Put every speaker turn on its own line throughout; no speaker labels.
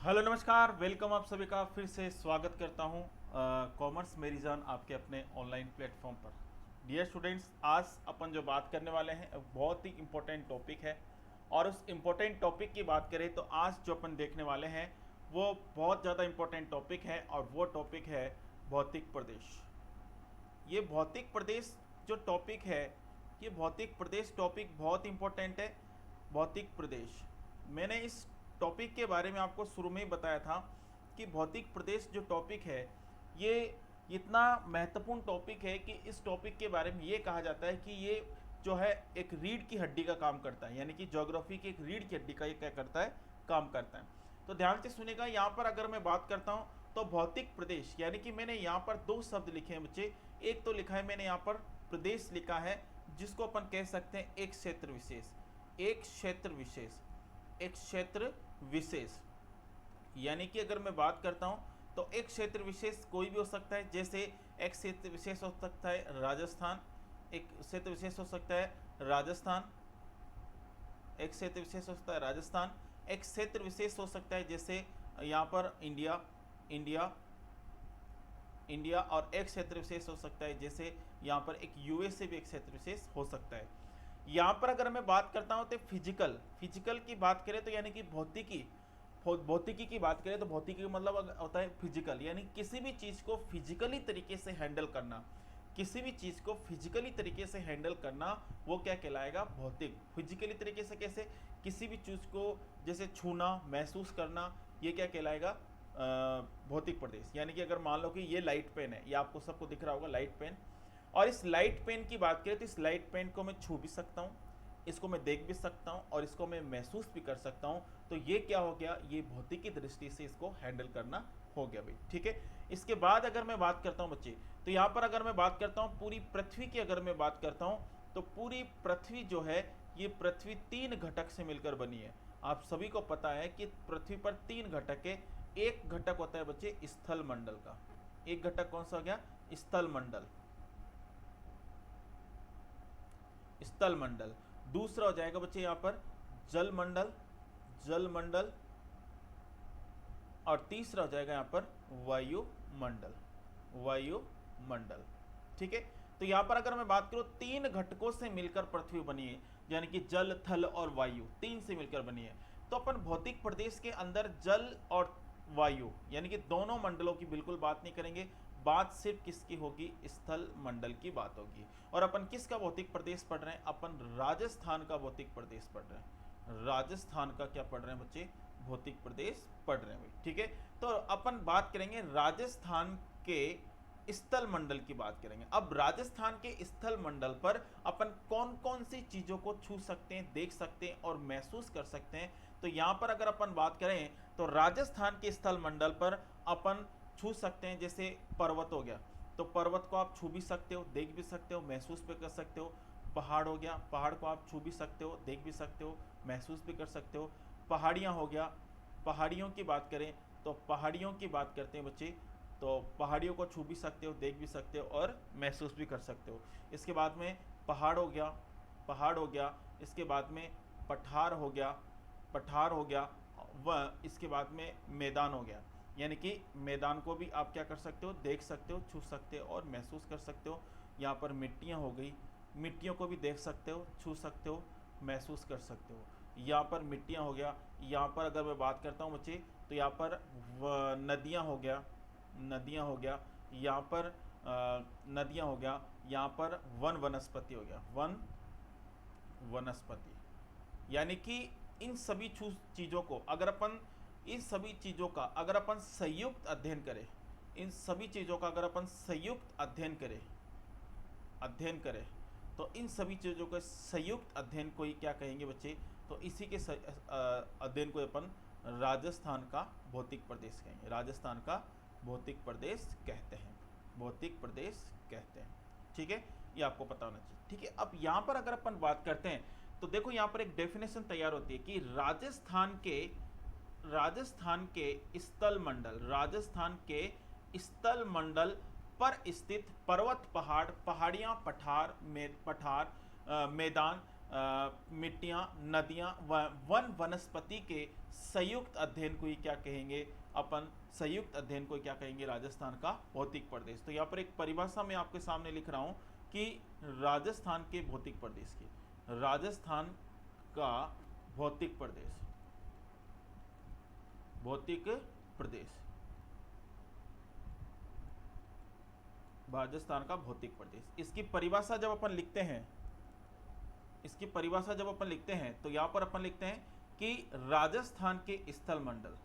Hello नमस्कार, welcome आप सभी का फिर से स्वागत करता हूं कॉमर्स मेरी जान आपके अपने ऑनलाइन प्लेटफॉर्म पर। डियर स्टूडेंट्स, आज अपन जो बात करने वाले हैं एक बहुत ही इम्पोर्टेंट टॉपिक है। और उस इम्पोर्टेंट टॉपिक की बात करें तो आज जो अपन देखने वाले हैं वो बहुत ज़्यादा इम्पोर्टेंट टॉपिक है और वो टॉपिक है भौतिक प्रदेश। ये भौतिक प्रदेश जो टॉपिक है, ये भौतिक प्रदेश टॉपिक बहुत इंपॉर्टेंट है। भौतिक प्रदेश, मैंने इस टॉपिक के बारे में आपको शुरू में ही बताया था कि भौतिक प्रदेश जो टॉपिक है ये इतना महत्वपूर्ण टॉपिक है कि इस टॉपिक के बारे में ये कहा जाता है कि ये जो है एक रीढ़ की हड्डी का काम करता है, यानी कि ज्योग्राफी की एक रीढ़ की हड्डी का ये क्या करता है, काम करता है। तो ध्यान से सुनेगा, यहाँ पर अगर मैं बात करता हूँ तो भौतिक प्रदेश यानी कि मैंने यहाँ पर दो शब्द लिखे हैं बच्चे। एक तो लिखा है मैंने यहाँ पर प्रदेश लिखा है, जिसको अपन कह सकते हैं एक क्षेत्र विशेष। एक क्षेत्र विशेष, एक क्षेत्र विशेष, यानी कि अगर मैं बात करता हूं तो एक क्षेत्र विशेष कोई भी हो सकता है। जैसे एक क्षेत्र विशेष हो सकता है राजस्थान, एक क्षेत्र विशेष हो सकता है राजस्थान, एक क्षेत्र विशेष हो सकता है राजस्थान, एक क्षेत्र विशेष हो सकता है जैसे यहाँ पर इंडिया, इंडिया, इंडिया, और एक क्षेत्र विशेष हो सकता है जैसे यहाँ पर एक यूएसए भी एक क्षेत्र विशेष हो सकता है। यहाँ पर अगर मैं बात करता हूँ तो फिजिकल, फिजिकल की बात करें तो यानी कि भौतिकी, भौतिकी की बात करें तो भौतिकी का मतलब होता है फिजिकल, यानी किसी भी चीज़ को फिजिकली तरीके से हैंडल करना। किसी भी चीज़ को फिजिकली तरीके से हैंडल करना वो क्या कहलाएगा, भौतिक। फिजिकली तरीके से कैसे, किसी भी चीज़ को जैसे छूना, महसूस करना, ये क्या कहलाएगा, भौतिक प्रदेश। यानी कि अगर मान लो कि ये लाइट पेन है, ये आपको सबको दिख रहा होगा लाइट पेन, और इस लाइट पेन की बात करें तो इस लाइट पेन को मैं छू भी सकता हूँ, इसको मैं देख भी सकता हूँ और इसको मैं महसूस भी कर सकता हूँ। तो ये क्या हो गया, ये भौतिकी दृष्टि से इसको हैंडल करना हो गया भाई, ठीक है। इसके बाद अगर मैं बात करता हूँ बच्चे, तो यहाँ पर अगर मैं बात करता हूँ पूरी पृथ्वी की, अगर मैं बात करता हूँ तो पूरी पृथ्वी जो है, ये पृथ्वी 3 घटक से मिलकर बनी है। आप सभी को पता है कि पृथ्वी पर 3 घटक है। एक घटक होता है बच्चे स्थल मंडल का। एक घटक कौन सा हो गया, स्थल मंडल, स्थल मंडल। दूसरा हो जाएगा बच्चे यहाँ पर जल मंडल, जल मंडल, और तीसरा हो जाएगा यहाँ पर वायु मंडल, वायु मंडल, ठीक है। तो यहाँ पर अगर मैं बात करूँ 3 घटकों से मिलकर पृथ्वी बनी है, यानी कि जल, थल और वायु, 3 से मिलकर बनी है। तो अपन भौतिक प्रदेश के अंदर जल और वायु यानी कि दोनों मंडलों की बिल्कुल बात नहीं करेंगे। बात सिर्फ किसकी होगी, स्थल मंडल की बात होगी। और अपन किसका भौतिक प्रदेश पढ़ रहे हैं, अपन राजस्थान का भौतिक प्रदेश पढ़ रहे हैं। राजस्थान का क्या पढ़ रहे हैं बच्चे, भौतिक प्रदेश पढ़ रहे हैं भाई, ठीक है। तो अपन बात करेंगे राजस्थान के स्थल मंडल की बात करेंगे। अब राजस्थान के स्थल मंडल पर अपन कौन कौन सी चीज़ों को छू सकते हैं, देख सकते हैं और महसूस कर सकते हैं। तो यहाँ पर अगर अपन बात करें तो राजस्थान के स्थल मंडल पर अपन छू सकते हैं, जैसे पर्वत हो गया, तो पर्वत को आप छू भी सकते हो, देख भी सकते हो, महसूस भी कर सकते हो। पहाड़ हो गया, पहाड़ को आप छू भी सकते हो, देख भी सकते हो, महसूस भी कर सकते हो। पहाड़ियाँ हो गया, पहाड़ियों की बात करें तो पहाड़ियों की बात करते हैं बच्चे, तो पहाड़ियों को छू भी सकते हो, देख भी सकते हो और महसूस भी कर सकते हो। इसके बाद में पहाड़ हो गया, पहाड़ हो गया, इसके बाद में पठार हो गया, पठार हो गया, व इसके बाद में मैदान हो गया। यानी कि मैदान को भी आप क्या कर सकते हो, देख सकते हो, छू सकते हो और महसूस कर सकते हो। यहाँ पर मिट्टियाँ हो गई, मिट्टियों को भी देख सकते हो, छू सकते हो, महसूस कर सकते हो। यहाँ पर मिट्टियाँ हो गया। यहाँ पर अगर मैं बात करता हूँ बच्चे तो यहाँ पर नदियाँ हो गया, नदियाँ हो गया, यहाँ पर नदियाँ हो गया, यहाँ पर वन वनस्पति हो गया, वन वनस्पति। यानी कि इन सभी चीज़ों को अगर अपन, इन सभी चीज़ों का अगर अपन संयुक्त अध्ययन करें, इन सभी चीज़ों का अगर अपन संयुक्त अध्ययन करें, अध्ययन करें, तो इन सभी चीज़ों के संयुक्त अध्ययन को ही क्या कहेंगे बच्चे, तो इसी के अध्ययन को अपन राजस्थान का भौतिक प्रदेश कहेंगे। राजस्थान का भौतिक प्रदेश कहते हैं, भौतिक प्रदेश कहते हैं, ठीक है। ये आपको पता होना चाहिए, ठीक है। अब यहाँ पर अगर अपन बात करते हैं तो देखो यहाँ पर एक डेफिनेशन तैयार होती है कि राजस्थान के स्थल मंडल, राजस्थान के स्थल मंडल पर स्थित पर्वत, पहाड़, पहाड़ियाँ, पठार, मैदान मिट्टियाँ, नदियाँ व वन वनस्पति के संयुक्त अध्ययन को ही क्या कहेंगे अपन, संयुक्त अध्ययन को क्या कहेंगे, राजस्थान का भौतिक प्रदेश। तो यहाँ पर एक परिभाषा मैं आपके सामने लिख रहा हूँ कि राजस्थान के भौतिक प्रदेश की, राजस्थान का भौतिक प्रदेश, भौतिक प्रदेश, राजस्थान का भौतिक प्रदेश। इसकी परिभाषा जब अपन लिखते हैं, इसकी परिभाषा जब अपन लिखते हैं तो यहां पर अपन लिखते हैं कि राजस्थान के स्थल मंडल,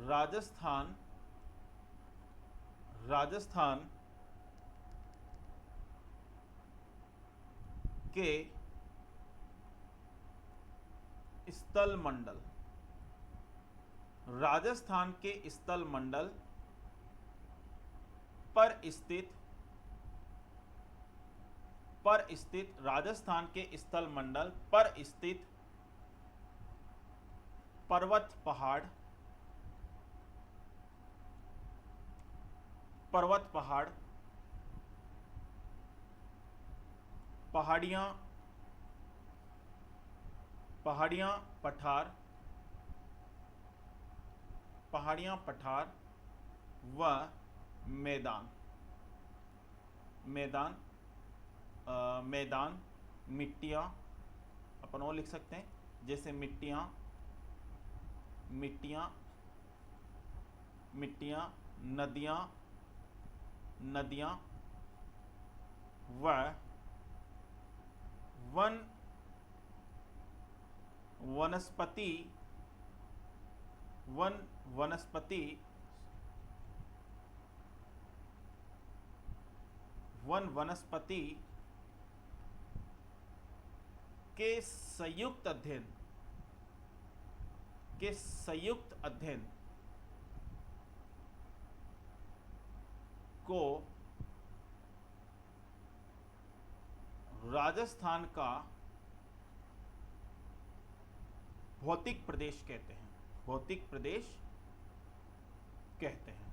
राजस्थान के स्थल मंडल, राजस्थान के स्थल मंडल पर स्थित राजस्थान के स्थल मंडल पर स्थित पर्वत पहाड़, पहाड़ियां, पठार व मैदान, मिट्टियाँ, अपन वो लिख सकते हैं जैसे मिट्टियाँ, नदियाँ व वनस्पति के संयुक्त अध्ययन को राजस्थान का भौतिक प्रदेश कहते हैं, भौतिक प्रदेश कहते हैं।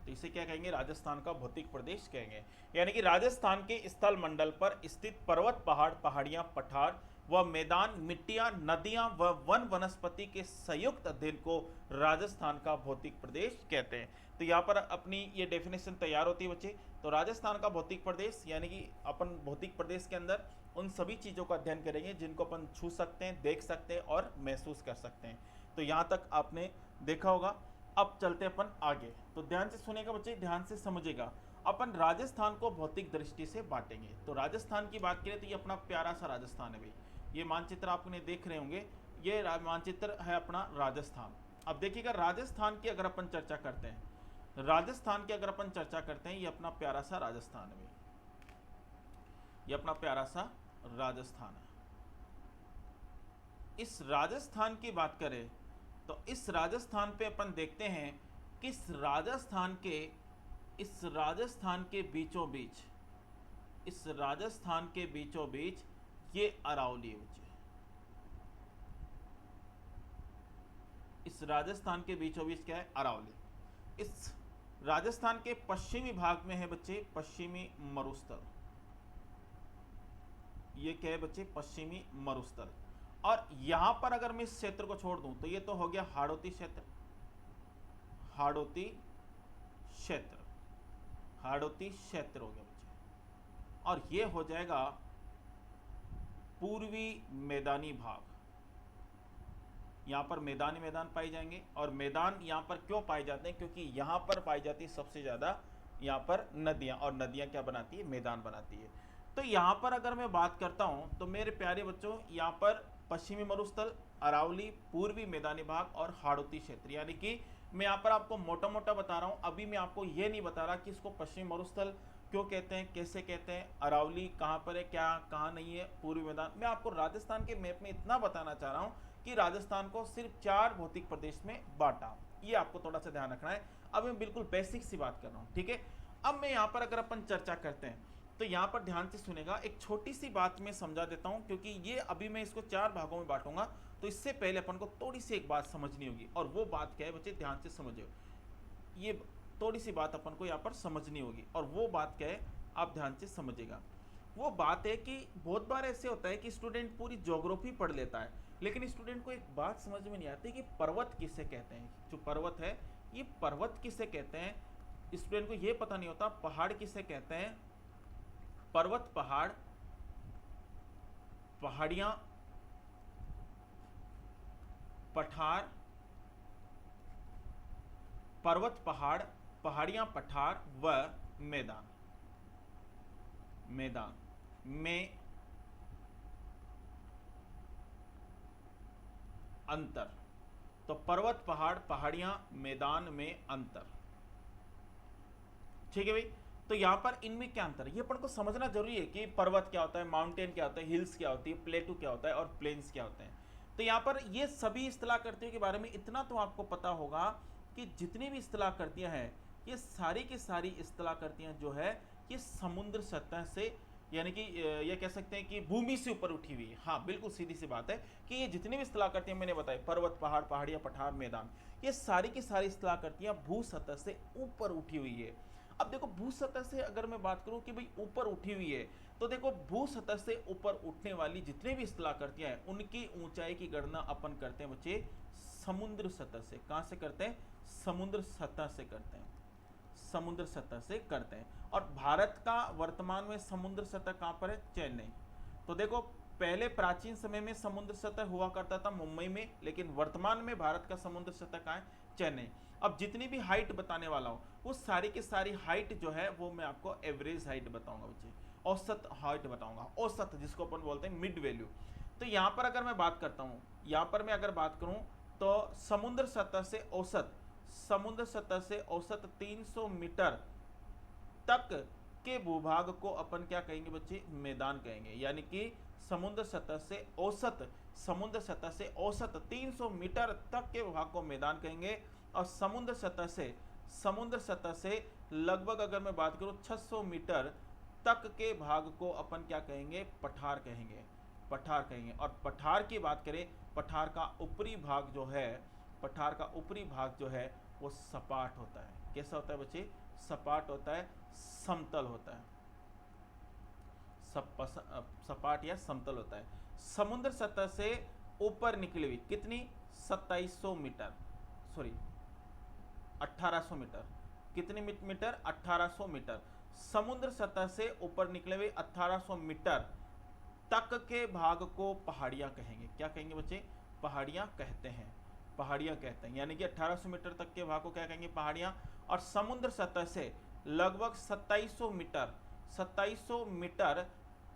तो इसे क्या कहेंगे, राजस्थान का भौतिक प्रदेश कहेंगे। यानी कि राजस्थान के स्थल मंडल पर स्थित पर्वत, पहाड़, पहाड़ियां, पठार व मैदान, मिट्टियां, नदियां व वन वनस्पति के संयुक्त अध्ययन को राजस्थान का भौतिक प्रदेश कहते हैं। तो यहाँ पर अपनी ये डेफिनेशन तैयार होती है बच्चे। तो राजस्थान का भौतिक प्रदेश यानी कि अपन भौतिक प्रदेश के अंदर उन सभी चीज़ों का अध्ययन करेंगे जिनको अपन छू सकते हैं, देख सकते हैं और महसूस कर सकते हैं। तो यहाँ तक आपने देखा होगा। अब चलते अपन आगे। तो ध्यान से सुनेगा बच्चे, ध्यान से समझेगा। अपन राजस्थान को भौतिक दृष्टि से बांटेंगे। तो राजस्थान की बात करें तो ये अपना प्यारा सा राजस्थान है भाई। ये मानचित्र आपने देख रहे होंगे, ये मानचित्र है अपना राजस्थान। अब देखिएगा राजस्थान की अगर अपन चर्चा करते हैं, राजस्थान की अगर अपन चर्चा करते हैं, ये अपना प्यारा सा राजस्थान है भाई, ये अपना प्यारा सा राजस्थान है। इस राजस्थान की बात करें तो इस राजस्थान पे अपन देखते हैं कि इस राजस्थान के बीचों बीच, इस राजस्थान के बीचों बीच ये अरावली है बच्चे। इस राजस्थान के बीचों बीच क्या है, अरावली। इस राजस्थान के पश्चिमी भाग में है बच्चे पश्चिमी मरुस्थल। ये क्या है बच्चे, पश्चिमी मरुस्थल। और यहां पर अगर मैं इस क्षेत्र को छोड़ दूं तो ये तो हो गया हाड़ौती क्षेत्र, हाड़ौती क्षेत्र, हाड़ौती क्षेत्र हो गया बच्चे। और ये हो जाएगा पूर्वी मैदानी भाग। यहाँ पर मैदान पाए जाएंगे। और मैदान यहाँ पर क्यों पाए जाते हैं, क्योंकि यहाँ पर पाई जाती है सबसे ज़्यादा यहाँ पर नदियाँ, और नदियाँ क्या बनाती है, मैदान बनाती है। तो यहाँ पर अगर मैं बात करता हूँ तो मेरे प्यारे बच्चों, यहाँ पर पश्चिमी मरुस्थल, अरावली, पूर्वी मैदानी भाग और हाड़ौती क्षेत्र। यानी कि मैं यहाँ पर आपको मोटा मोटा बता रहा हूँ। अभी मैं आपको ये नहीं बता रहा कि इसको पश्चिमी मरुस्थल क्यों कहते हैं, कैसे कहते हैं, अरावली कहाँ पर है, क्या कहाँ नहीं है, पूर्वी मैदान। मैं आपको राजस्थान के मैप में इतना बताना चाह रहा हूँ कि राजस्थान को सिर्फ 4 भौतिक प्रदेश में बांटा। ये आपको थोड़ा सा ध्यान रखना है। अब मैं बिल्कुल बेसिक सी बात कर रहा हूँ, ठीक है। अब मैं यहाँ पर अगर अपन चर्चा करते हैं तो यहाँ पर ध्यान से सुनेगा। एक छोटी सी बात मैं समझा देता हूँ, क्योंकि ये अभी मैं इसको 4 भागों में बांटूंगा। तो इससे पहले अपन को थोड़ी सी एक बात समझनी होगी, और वो बात क्या है बच्चे, ध्यान से समझो। ये थोड़ी सी बात अपन को यहाँ पर समझनी होगी, और वो बात क्या है आप ध्यान से समझिएगा। वो बात है कि बहुत बार ऐसे होता है कि स्टूडेंट पूरी ज्योग्राफी पढ़ लेता है, लेकिन स्टूडेंट को एक बात समझ में नहीं आती कि पर्वत किसे कहते हैं। जो पर्वत है ये पर्वत किसे कहते हैं, स्टूडेंट को ये पता नहीं होता। पहाड़ किसे कहते हैं, पर्वत पहाड़, पहाड़ियां, पठार, पर्वत पहाड़, पहाड़ियां पठार व मैदान। मैदान में अंतर। तो पर्वत पहाड़ पहाड़ियां मैदान में अंतर, ठीक है भाई। तो यहां पर इनमें क्या अंतर है ये अपन को समझना जरूरी है कि पर्वत क्या होता है, माउंटेन क्या होता है, हिल्स क्या होती है, प्लेटू क्या होता है और प्लेन्स क्या होते हैं। तो यहां पर ये सभी इस्तेलाह करतियों के बारे में इतना तो आपको पता होगा कि जितनी भी इस्तेलाह करतियां हैं ये सारी की सारी इस्तेलाह करतियां जो है ये समुद्र सतह से, यानी कि ये कह सकते हैं कि भूमि से ऊपर उठी हुई है। हाँ बिल्कुल सीधी सी बात है कि ये जितनी भी इस्तेलाह करती हैं मैंने बताई, पर्वत पहाड़ पहाड़ियाँ पठार मैदान, ये सारी की सारी इस्तेलाह करतियां भू सतह से ऊपर उठी हुई है। अब देखो भू सतह से अगर मैं बात करूं कि भाई ऊपर उठी हुई है, तो देखो भू सतह से ऊपर उठने वाली जितने भी इस्तेलाह करतियां हैं उनकी ऊंचाई की गणना अपन करते हैं बच्चे समुद्र सतह से। कहां से करते हैं, समुद्र सतह से करते हैं, समुद्र सतह से करते हैं। और भारत का वर्तमान में समुद्र सतह कहां पर है, चेन्नई। तो देखो पहले प्राचीन समय में समुद्र सतह हुआ करता था मुंबई में, लेकिन वर्तमान में भारत का समुद्र सतह कहां है, चेन्नई। अब जितनी भी हाइट बताने वाला हूं वो सारी की सारी हाइट जो है वो मैं आपको एवरेज हाइट बताऊंगा बच्चे, औसत हाइट बताऊंगा, औसत जिसको अपन बोलते हैं मिड वैल्यू। तो यहां पर अगर मैं बात करता हूं, यहां पर मैं अगर बात करूं तो समुद्र सतह से औसत, समुद्र सतह से औसत 300 मीटर तक के भूभाग को अपन क्या कहेंगे बच्चे, मैदान कहेंगे। यानी कि समुद्र सतह से औसत, समुद्र सतह से औसत 300 मीटर तक के भूभाग को मैदान कहेंगे। और समुद्र सतह से लगभग अगर मैं बात करूं 600 मीटर तक के भाग को अपन क्या कहेंगे, पठार कहेंगे, पठार कहेंगे। और पठार की बात करें, पठार का ऊपरी भाग जो है, पठार का ऊपरी भाग जो है वो सपाट होता है। कैसा होता है बच्चे, सपाट होता है, समतल होता है, सपाट या समतल होता है। समुद्र सतह से ऊपर निकली हुई कितनी, 2700 मीटर, सॉरी 1800 मीटर, कितनी मीटर, 1800 मीटर। समुद्र सतह से ऊपर निकले हुए 1800 मीटर तक के भाग को पहाड़ियां कहेंगे। क्या कहेंगे बच्चे, पहाड़ियां कहते हैं, पहाड़ियां कहते हैं। यानी कि 1800 मीटर तक के भाग को क्या कहेंगे, पहाड़ियां। और समुद्र सतह से लगभग 2700 मीटर, 2700 मीटर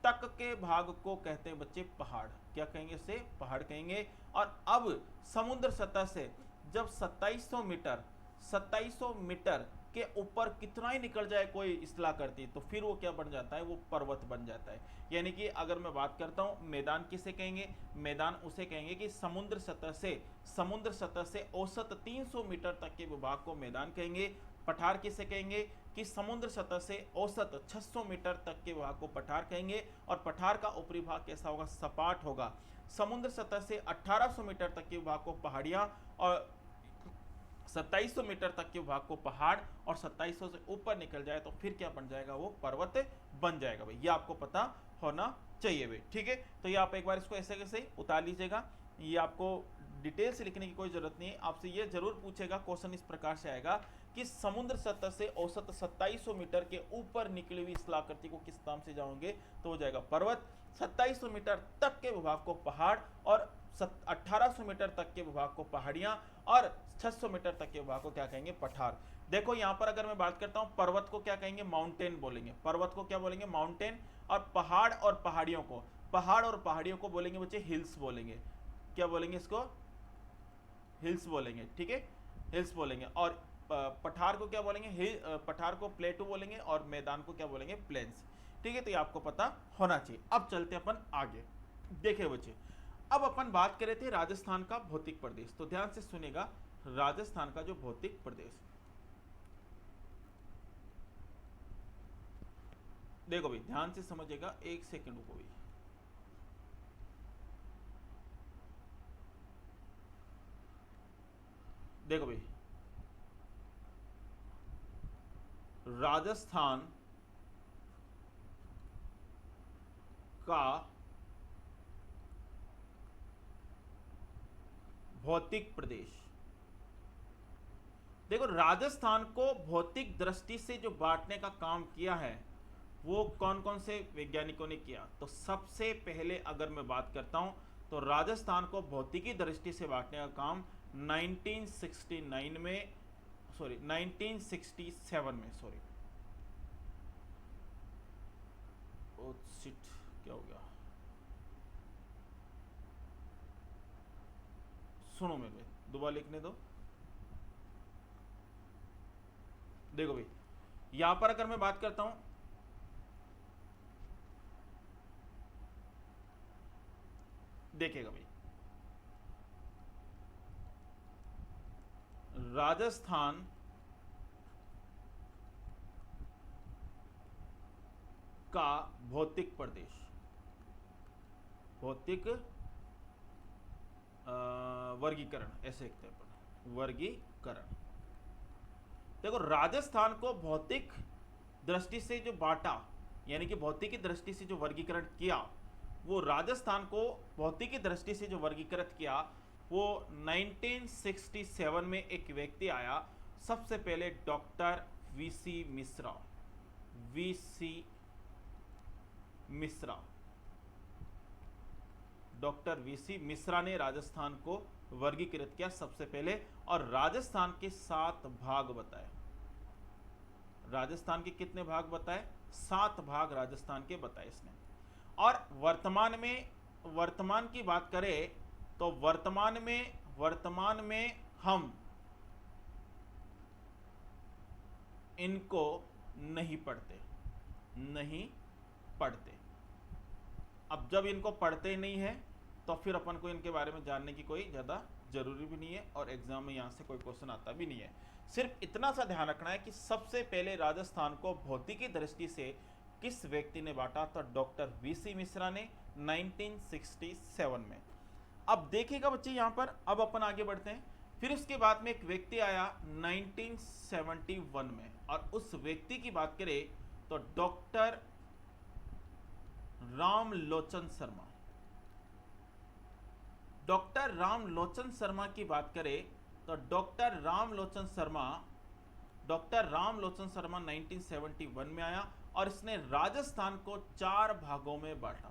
तक के भाग को कहते हैं बच्चे पहाड़। क्या कहेंगे, से पहाड़ कहेंगे। और अब समुद्र सतह से जब 2700 मीटर के ऊपर कितना ही निकल जाए कोई इस्तेलाह करती, तो फिर वो क्या बन जाता है, वो पर्वत बन जाता है। यानी कि अगर मैं बात करता हूँ मैदान किसे कहेंगे, मैदान उसे कहेंगे कि समुद्र सतह से औसत 300 मीटर तक के विभाग को मैदान कहेंगे। पठार किसे कहेंगे कि समुद्र सतह से औसत 600 मीटर तक के भाग को पठार कहेंगे। और पठार का ऊपरी भाग कैसा होगा, सपाट होगा। समुद्र सतह से 1800 मीटर तक के भाग को पहाड़ियां, और 2700 मीटर तक के भाग को पहाड़, और 2700 से ऊपर निकल जाए तो फिर क्या बन जाएगा, वो पर्वत बन जाएगा भाई। ये आपको पता होना चाहिए भाई, ठीक है। तो ये आप एक बार इसको ऐसे कैसे उतार लीजिएगा, ये आपको डिटेल से लिखने की कोई जरूरत नहीं है। आपसे ये जरूर पूछेगा, क्वेश्चन इस प्रकार से आएगा कि समुद्र सतह से औसत 2700 मीटर के ऊपर निकली हुई इस आकृति को किस नाम से जाओगे, तो हो जाएगा पर्वत। 2700 मीटर तक के विभाग को पहाड़, और 1800 मीटर तक के विभाग को पहाड़ियां, और 600 मीटर तक के विभाग को क्या कहेंगे, पठार। देखो यहां पर अगर मैं बात करता हूं, पर्वत को क्या कहेंगे, माउंटेन बोलेंगे, पर्वत को क्या बोलेंगे, माउंटेन। और पहाड़ और पहाड़ियों को बोलेंगे बच्चे हिल्स बोलेंगे। क्या बोलेंगे इसको, हिल्स बोलेंगे, ठीक है, हिल्स बोलेंगे। और पठार को क्या बोलेंगे, पठार को प्लेटू बोलेंगे, और मैदान को क्या बोलेंगे, प्लेन्स, ठीक है। तो ये आपको पता होना चाहिए। अब चलते अपन आगे, देखिए बच्चे अब अपन बात कर रहे थे राजस्थान का भौतिक प्रदेश। तो ध्यान से सुनेगा, राजस्थान का जो भौतिक प्रदेश, देखो भाई ध्यान से समझिएगा, एक सेकंड को भी, देखो भाई राजस्थान का भौतिक प्रदेश। देखो, राजस्थान को भौतिक दृष्टि से जो बांटने का काम किया है वो कौन कौन से वैज्ञानिकों ने किया। तो सबसे पहले अगर मैं बात करता हूं तो राजस्थान को भौतिकी दृष्टि से बांटने का काम 1969 में, सॉरी 1967 में, सॉरी ओ शिट, क्या हो गया, सुनो मेरे, दोबारा लिखने दो। देखो भाई, यहां पर अगर मैं बात करता हूं, देखिएगा भाई, राजस्थान का भौतिक प्रदेश, भौतिक वर्गीकरण, ऐसे लिखते हैं अपन, वर्गीकरण। देखो, राजस्थान को भौतिक दृष्टि से जो बांटा, यानी कि भौतिकी दृष्टि से जो वर्गीकरण किया, वो राजस्थान को भौतिकी दृष्टि से जो वर्गीकृत किया वो 1967 में एक व्यक्ति आया, सबसे पहले doctor VC Mishra. VC Mishra, doctor VC Mishra ने राजस्थान को वर्गीकृत किया सबसे पहले, और राजस्थान के 7 भाग बताए। राजस्थान के कितने भाग बताए? 7 भाग राजस्थान के बताए इसने। और वर्तमान की बात करें तो वर्तमान में हम इनको नहीं पढ़ते। अब जब इनको पढ़ते नहीं है तो फिर अपन को इनके बारे में जानने की कोई ज़्यादा जरूरी भी नहीं है, और एग्जाम में यहाँ से कोई क्वेश्चन आता भी नहीं है। सिर्फ इतना सा ध्यान रखना है कि सबसे पहले राजस्थान को भौतिकी दृष्टि से किस व्यक्ति ने बांटा? तो डॉक्टर वीसी मिश्रा ने 1967 में। अब देखिएगा बच्चे यहाँ पर, अब अपन आगे बढ़ते हैं। फिर उसके बाद में एक व्यक्ति आया 1971 में, और उस व्यक्ति की बात करें तो डॉक्टर रामलोचन शर्मा। डॉक्टर रामलोचन शर्मा की बात करें तो डॉक्टर रामलोचन शर्मा 1971 में आया, और इसने राजस्थान को 4 भागों में बांटा।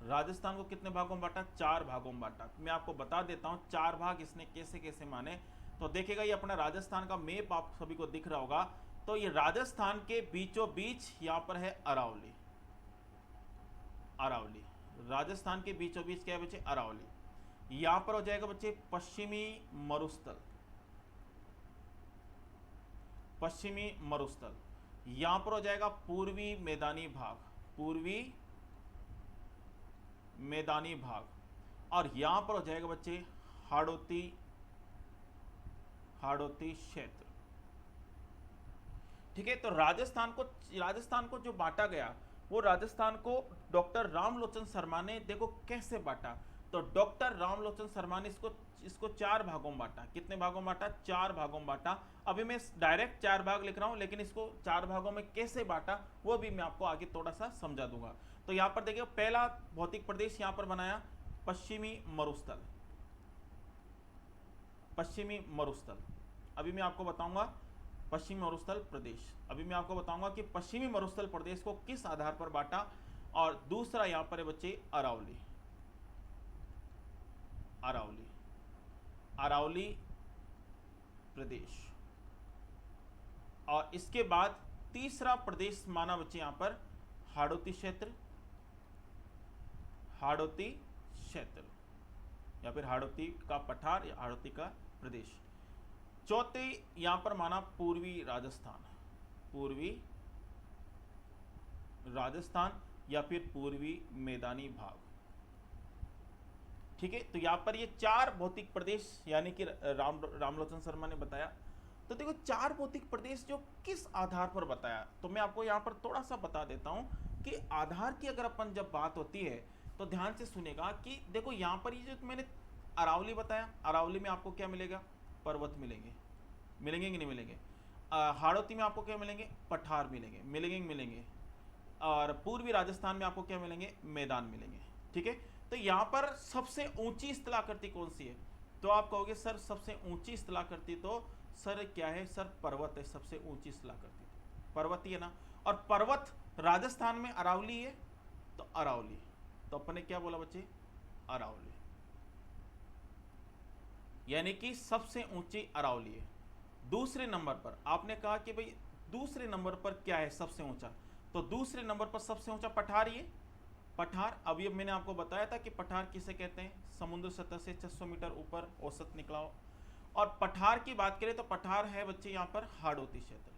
राजस्थान को कितने भागों में बांटा? 4 भागों में बांटा। मैं आपको बता देता हूं 4 भाग इसने कैसे कैसे माने। तो देखिएगा, ये अपना राजस्थान का मैप आप सभी को दिख रहा होगा। तो ये राजस्थान के बीचों बीच यहाँ पर है अरावली। राजस्थान के बीचों बीच क्या है बच्चे? अरावली। यहां पर हो जाएगा बच्चे पश्चिमी मरुस्थल। यहां पर हो जाएगा पूर्वी मैदानी भाग, और यहां पर हो जाएगा बच्चे हाड़ौती क्षेत्र। ठीक है, तो राजस्थान को जो बांटा गया वो राजस्थान को डॉक्टर रामलोचन शर्मा ने देखो कैसे बांटा। तो डॉक्टर रामलोचन शर्मा ने इसको 4 भागों में बांटा। कितने भागों में बांटा? 4 भागों में बांटा। अभी मैं डायरेक्ट 4 भाग लिख रहा हूं, लेकिन इसको 4 भागों में कैसे बांटा वो भी मैं आपको आगे थोड़ा सा समझा दूंगा। तो यहां पर देखिए, पहला भौतिक प्रदेश यहां पर बनाया पश्चिमी मरुस्थल। अभी मैं आपको बताऊंगा पश्चिमी मरुस्थल प्रदेश। अभी मैं आपको बताऊंगा कि पश्चिमी मरुस्थल प्रदेश को किस आधार पर बांटा। और दूसरा यहां पर है बच्चे अरावली प्रदेश। और इसके बाद तीसरा प्रदेश माना बच्चे यहां पर हाड़ौती क्षेत्र, या फिर हाड़ौती का पठार या हाड़ौती का प्रदेश। चौथे यहां पर माना पूर्वी राजस्थान या फिर पूर्वी मैदानी भाग। ठीक है, तो यहां पर ये 4 भौतिक प्रदेश यानी कि रामलोचन शर्मा ने बताया। तो देखो, 4 भौतिक प्रदेश जो किस आधार पर बताया, तो मैं आपको यहां पर थोड़ा सा बता देता हूं कि आधार की अगर अपन जब बात होती है तो ध्यान से सुनेगा कि देखो यहां पर ये जो मैंने अरावली बताया, अरावली में आपको क्या मिलेगा? पर्वत मिलेंगे कि नहीं मिलेंगे? हाड़ौती में आपको क्या मिलेंगे, पठार मिलेंगे, मिलेंगे। और पूर्वी राजस्थान में आपको क्या मिलेंगे, मैदान मिलेंगे। ठीक है, तो यहाँ पर सबसे ऊंची स्थलाकृति कौन सी है, तो आप कहोगे सर सबसे ऊंची स्थलाकृति तो सर क्या है, सर पर्वत है, सबसे ऊंची स्थलाकृति पर्वत ही है ना। और पर्वत राजस्थान में अरावली है, तो अरावली, तो अपने क्या बोला बच्चे, अरावली, यानी कि सबसे ऊंची अरावली है। दूसरे नंबर पर आपने कहा कि भाई दूसरे नंबर पर क्या है सबसे ऊंचा, तो दूसरे नंबर पर सबसे ऊंचा पठार ही है। पठार, अभी मैंने आपको बताया था कि पठार किसे कहते हैं, समुद्र सतह से 600 मीटर ऊपर औसत निकला हो। और पठार की बात करें तो पठार है बच्चे यहाँ पर हाड़ौती क्षेत्र।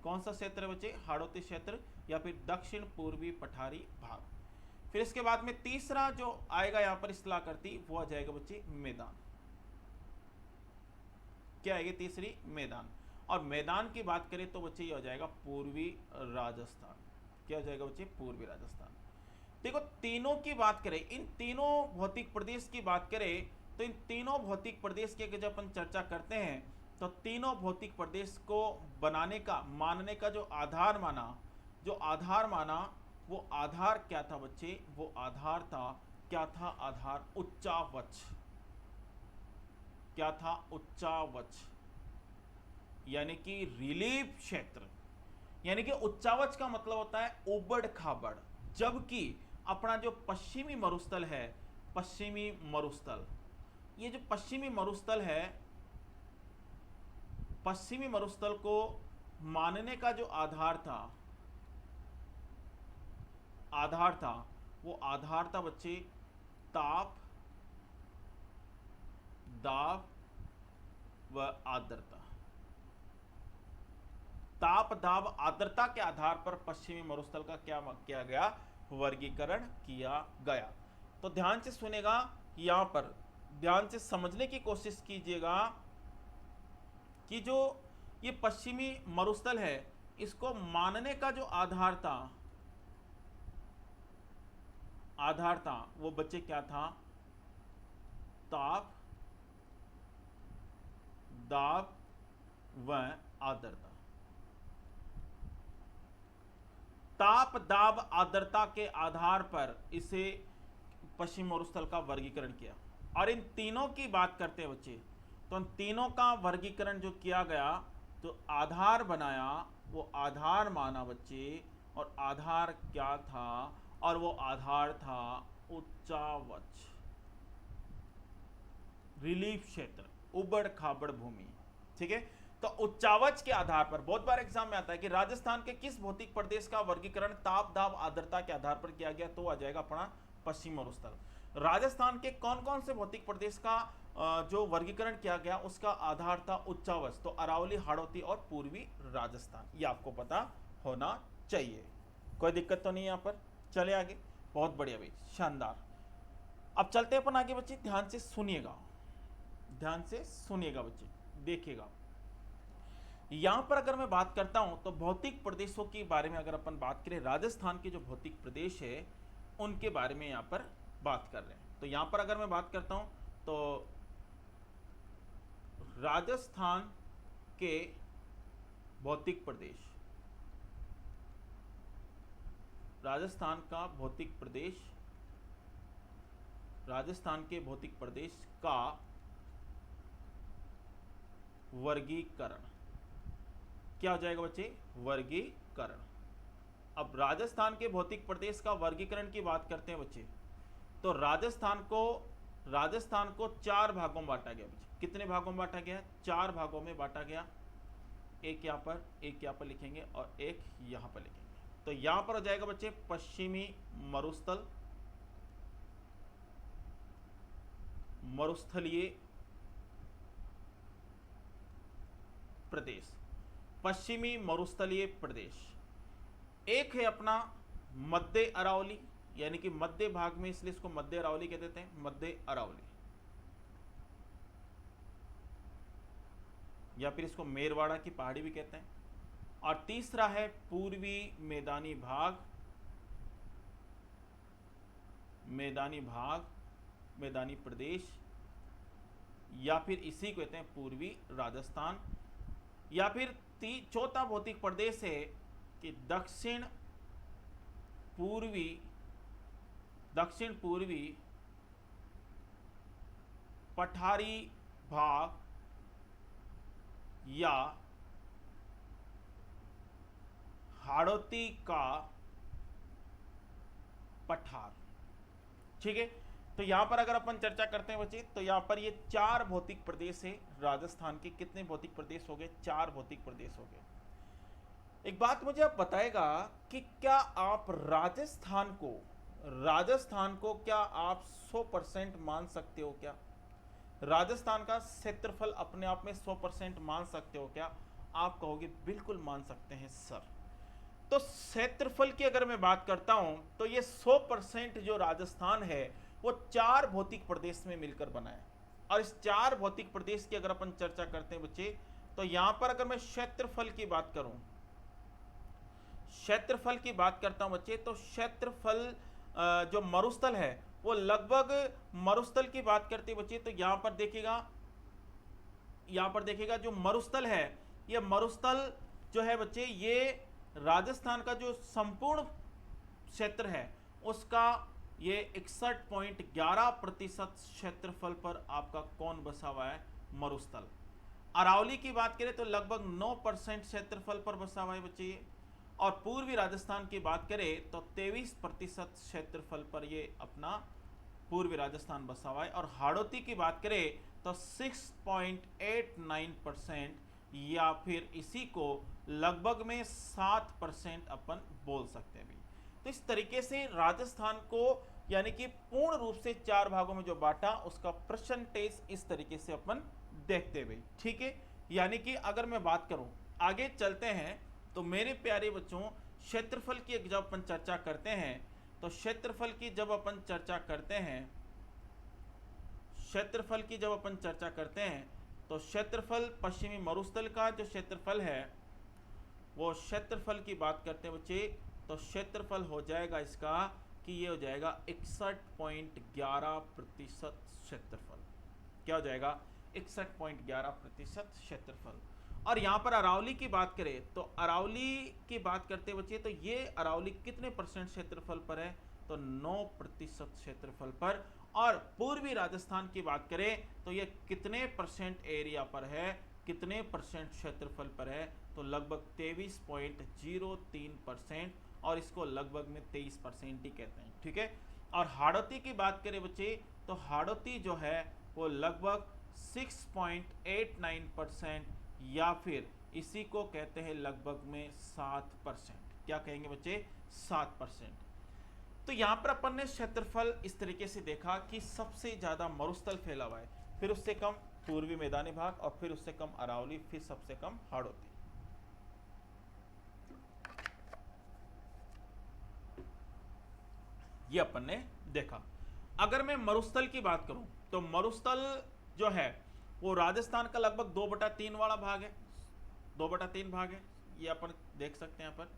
कौन सा क्षेत्र है बच्चे, हाड़ौती क्षेत्र या फिर दक्षिण पूर्वी पठारी भाग। फिर इसके बाद में तीसरा जो आएगा यहाँ पर स्थलाकृति वो आ जाएगा बच्चे मैदान। क्या आएगी तीसरी, मैदान। और मैदान की बात करें तो बच्चे ये हो जाएगा पूर्वी राजस्थान। क्या हो जाएगा बच्चे, पूर्वी राजस्थान। देखो तीनों की बात करें, इन तीनों भौतिक प्रदेश की बात करें तो इन तीनों भौतिक प्रदेश की जब अपन चर्चा करते हैं तो तीनों भौतिक प्रदेश को बनाने का, मानने का जो आधार माना, वो आधार क्या था बच्चे, वो आधार था, क्या था आधार, उच्चावच। क्या था, उच्चावच, यानी कि रिलीफ क्षेत्र। यानी कि उच्चावच का मतलब होता है उबड़ खाबड़, जबकि अपना जो पश्चिमी मरुस्थल है, पश्चिमी मरुस्थल, ये जो पश्चिमी मरुस्थल है, पश्चिमी मरुस्थल को मानने का जो आधार था वो आधार था बच्चे ताप, दाब व आर्द्रता। ताप, दाब, आर्द्रता के आधार पर पश्चिमी मरुस्थल का क्या किया गया, वर्गीकरण किया गया। तो ध्यान से सुनेगा, यहां पर ध्यान से समझने की कोशिश कीजिएगा कि जो ये पश्चिमी मरुस्थल है इसको मानने का जो आधार था वो बच्चे क्या था, ताप, दाब व आर्द्रता। ताप, दाब, आर्द्रता के आधार पर इसे पश्चिम मरुस्थल का वर्गीकरण किया। और इन तीनों की बात करते हैं बच्चे, तो इन तीनों का वर्गीकरण जो किया गया तो आधार बनाया, वो आधार माना बच्चे, और आधार क्या था, और वो आधार था उच्चावच, रिलीफ क्षेत्र, उबड़ खाबड़ भूमि। ठीक है, तो उच्चावच के आधार पर बहुत बार एग्जाम में आता है कि राजस्थान के किस भौतिक प्रदेश का वर्गीकरण ताप, दाब, आर्द्रता के आधार पर किया गया, तो आ जाएगा अपना पश्चिम मरुस्थल। राजस्थान के कौन कौन से भौतिक प्रदेश का जो वर्गीकरण किया गया उसका आधार था उच्चावच, तो अरावली, हाड़ौती और पूर्वी राजस्थान, ये आपको पता होना चाहिए। कोई दिक्कत तो नहीं यहाँ पर, चले आगे। बहुत बढ़िया भाई, शानदार। अब चलते अपन आगे बच्चे, ध्यान से सुनिएगा, ध्यान से सुनिएगा बच्चे, देखिएगा। यहां पर अगर मैं बात करता हूं तो भौतिक प्रदेशों के बारे में अगर अपन बात करें, राजस्थान के जो भौतिक प्रदेश है उनके बारे में यहां पर बात कर रहे हैं। तो यहां पर अगर मैं बात करता हूं तो राजस्थान के भौतिक प्रदेश, राजस्थान का भौतिक प्रदेश, राजस्थान के भौतिक प्रदेश का वर्गीकरण क्या हो जाएगा बच्चे, वर्गीकरण। अब राजस्थान के भौतिक प्रदेश का वर्गीकरण की बात करते हैं बच्चे, तो राजस्थान को 4 भागों में बांटा गया बच्चे। कितने भागों में बांटा गया, 4 भागों में बांटा गया। एक यहाँ पर लिखेंगे और एक यहाँ पर लिखेंगे। तो यहाँ पर हो जाएगा बच्चे पश्चिमी मरुस्थल, मरुस्थलीय प्रदेश, पश्चिमी मरुस्थलीय प्रदेश। एक है अपना मध्य अरावली, यानी कि मध्य भाग में, इसलिए इसको मध्य अरावली कह देते हैं, मध्य अरावली, या फिर इसको मेरवाड़ा की पहाड़ी भी कहते हैं। और तीसरा है पूर्वी मैदानी भाग, मैदानी प्रदेश, या फिर इसी को कहते हैं पूर्वी राजस्थान। या फिर चौथा भौतिक प्रदेश है कि दक्षिण पूर्वी पठारी भाग या हाड़ौती का पठार। ठीक है, तो यहां पर अगर अपन चर्चा करते हैं बच्चे, तो यहां पर ये 4 भौतिक प्रदेश है राजस्थान के। कितने भौतिक प्रदेश हो गए? 4 भौतिक प्रदेश हो गए। एक बात मुझे आप बताएगा कि क्या आप राजस्थान को क्या आप 100% मान सकते हो? क्या राजस्थान का क्षेत्रफल अपने आप में 100% मान सकते हो क्या? आप कहोगे बिल्कुल मान सकते हैं सर। तो क्षेत्रफल की अगर मैं बात करता हूं तो ये 100% जो राजस्थान है वो 4 भौतिक प्रदेश में मिलकर बना है। और इस 4 भौतिक प्रदेश की अगर अपन चर्चा करते हैं बच्चे, तो यहां पर अगर मैं क्षेत्रफल की बात करता हूं बच्चे, तो क्षेत्रफल जो मरुस्थल है वो लगभग, मरुस्थल की बात करते बच्चे, तो यहां पर देखिएगा जो मरुस्थल है, ये मरुस्थल जो है बच्चे, ये राजस्थान का जो संपूर्ण क्षेत्र है उसका ये 61.11% क्षेत्रफल पर आपका कौन बसा हुआ है? मरुस्थल। अरावली की बात करें तो लगभग 9% क्षेत्रफल पर बसा हुआ है बच्चे ये। और पूर्वी राजस्थान की बात करें तो 23% क्षेत्रफल पर ये अपना पूर्वी राजस्थान बसा हुआ है। और हाड़ौती की बात करें तो 6.89% या फिर इसी को लगभग में 7% अपन बोल सकते हैं भाई। तो इस तरीके से राजस्थान को यानी कि पूर्ण रूप से 4 भागों में जो बांटा, उसका परसेंटेज इस तरीके से अपन देखते भाई। ठीक है, यानी कि अगर मैं बात करूं, आगे चलते हैं, तो मेरे प्यारे बच्चों क्षेत्रफल की जब अपन चर्चा करते हैं, तो क्षेत्रफल की जब अपन चर्चा करते हैं तो क्षेत्रफल पश्चिमी मरुस्थल का जो क्षेत्रफल है, वो क्षेत्रफल की बात करते हैं बच्चे, तो क्षेत्रफल हो जाएगा इसका कि ये हो जाएगा 61.11% क्षेत्रफल। क्या हो जाएगा? 61.11% क्षेत्रफल। और यहाँ पर अरावली की बात करें तो अरावली की बात करते बच्चे, तो ये अरावली कितने परसेंट क्षेत्रफल पर है? तो 9% क्षेत्रफल पर। और पूर्वी राजस्थान की बात करें तो ये कितने परसेंट एरिया पर है, कितने परसेंट क्षेत्रफल पर है? तो लगभग 23.03%, और इसको लगभग में 23% ही कहते हैं। ठीक है, और हाड़ौती की बात करें बच्चे, तो हाड़ौती जो है वो लगभग 6.89%, या फिर इसी को कहते हैं लगभग में 7%। क्या कहेंगे बच्चे? 7%। तो यहां पर अपन ने क्षेत्रफल इस तरीके से देखा कि सबसे ज्यादा मरुस्थल फैला हुआ है, फिर उससे कम पूर्वी मैदानी भाग, और फिर उससे कम अरावली, फिर सबसे कम हाड़ौती। ये अपन ने देखा। अगर मैं मरुस्थल की बात करूं तो मरुस्थल जो है वो राजस्थान का लगभग 2/3 वाला भाग है, 2/3 भाग है, ये अपन देख सकते हैं यहाँ पर।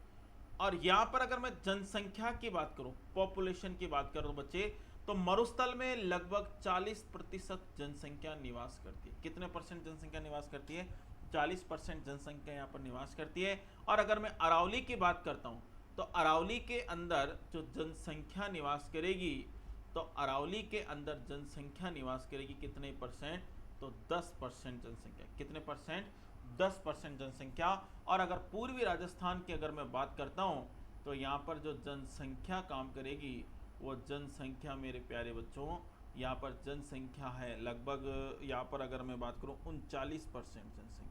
और यहाँ पर अगर मैं जनसंख्या की बात करूं, पॉपुलेशन की बात करूं बच्चे, तो मरुस्थल में लगभग 40% जनसंख्या निवास करती है। कितने परसेंट जनसंख्या निवास करती है? 40% जनसंख्या यहाँ पर निवास करती है। और अगर मैं अरावली की बात करता हूँ तो अरावली के अंदर जो जनसंख्या निवास करेगी, तो अरावली के अंदर जनसंख्या निवास करेगी कितने परसेंट? तो 10% जनसंख्या। कितने परसेंट? 10% जनसंख्या। और अगर पूर्वी राजस्थान की अगर मैं बात करता हूँ तो यहाँ पर जो जनसंख्या काम करेगी, वो जनसंख्या मेरे प्यारे बच्चों, यहाँ पर जनसंख्या है लगभग, यहाँ पर अगर मैं बात करूँ 39% जनसंख्या।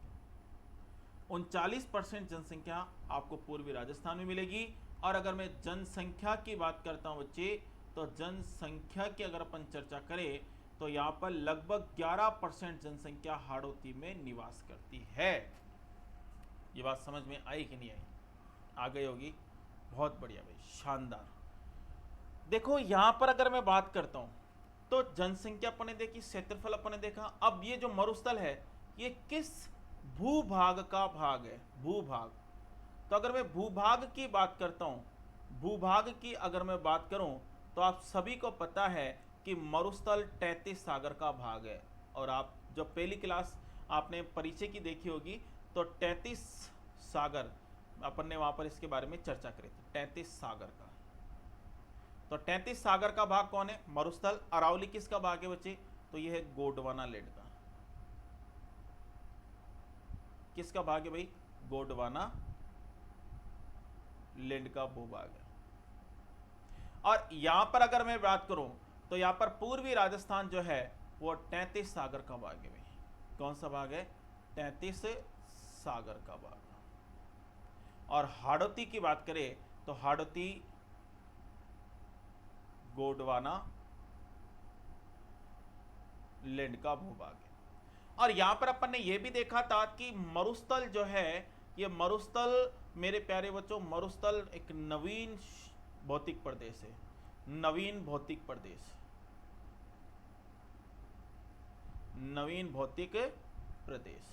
39% जनसंख्या आपको पूर्वी राजस्थान में मिलेगी। और अगर मैं जनसंख्या की बात करता हूँ बच्चे, तो जनसंख्या की अगर अपन चर्चा करें तो यहाँ पर लगभग 11% जनसंख्या हाड़ौती में निवास करती है। ये बात समझ में आई कि नहीं आई? आ गई होगी, बहुत बढ़िया भाई, शानदार। देखो यहाँ पर अगर मैं बात करता हूँ तो जनसंख्या अपन ने देखी, क्षेत्रफल अपन ने देखा। अब ये जो मरुस्थल है ये किस भूभाग का भाग है? भूभाग। तो अगर मैं भूभाग की बात करता हूँ, भूभाग की अगर मैं बात करूँ, तो आप सभी को पता है कि मरुस्थल 33 सागर का भाग है। और आप जब पहली क्लास आपने परिचय की देखी होगी तो 33 सागर, अपन ने वहां पर इसके बारे में चर्चा करी थी, 33 सागर का। तो 33 सागर का भाग कौन है? मरुस्थल। अरावली किसका भाग है बच्चे? तो यह है गोंडवाना लैंड का। किसका भाग है भाई? गोंडवाना लैंड का भूभाग है। और यहां पर अगर मैं बात करूं तो यहां पर पूर्वी राजस्थान जो है वो 33 सागर का भाग है भाई। कौन सा भाग है? 33 सागर का भाग। और हाड़ौती की बात करें तो हाड़ौती गोंडवाना लैंड का भूभाग है। और यहां पर अपन ने यह भी देखा था कि मरुस्थल जो है, ये मरुस्थल मेरे प्यारे बच्चों, मरुस्थल एक नवीन भौतिक प्रदेश है। नवीन भौतिक प्रदेश, नवीन भौतिक प्रदेश।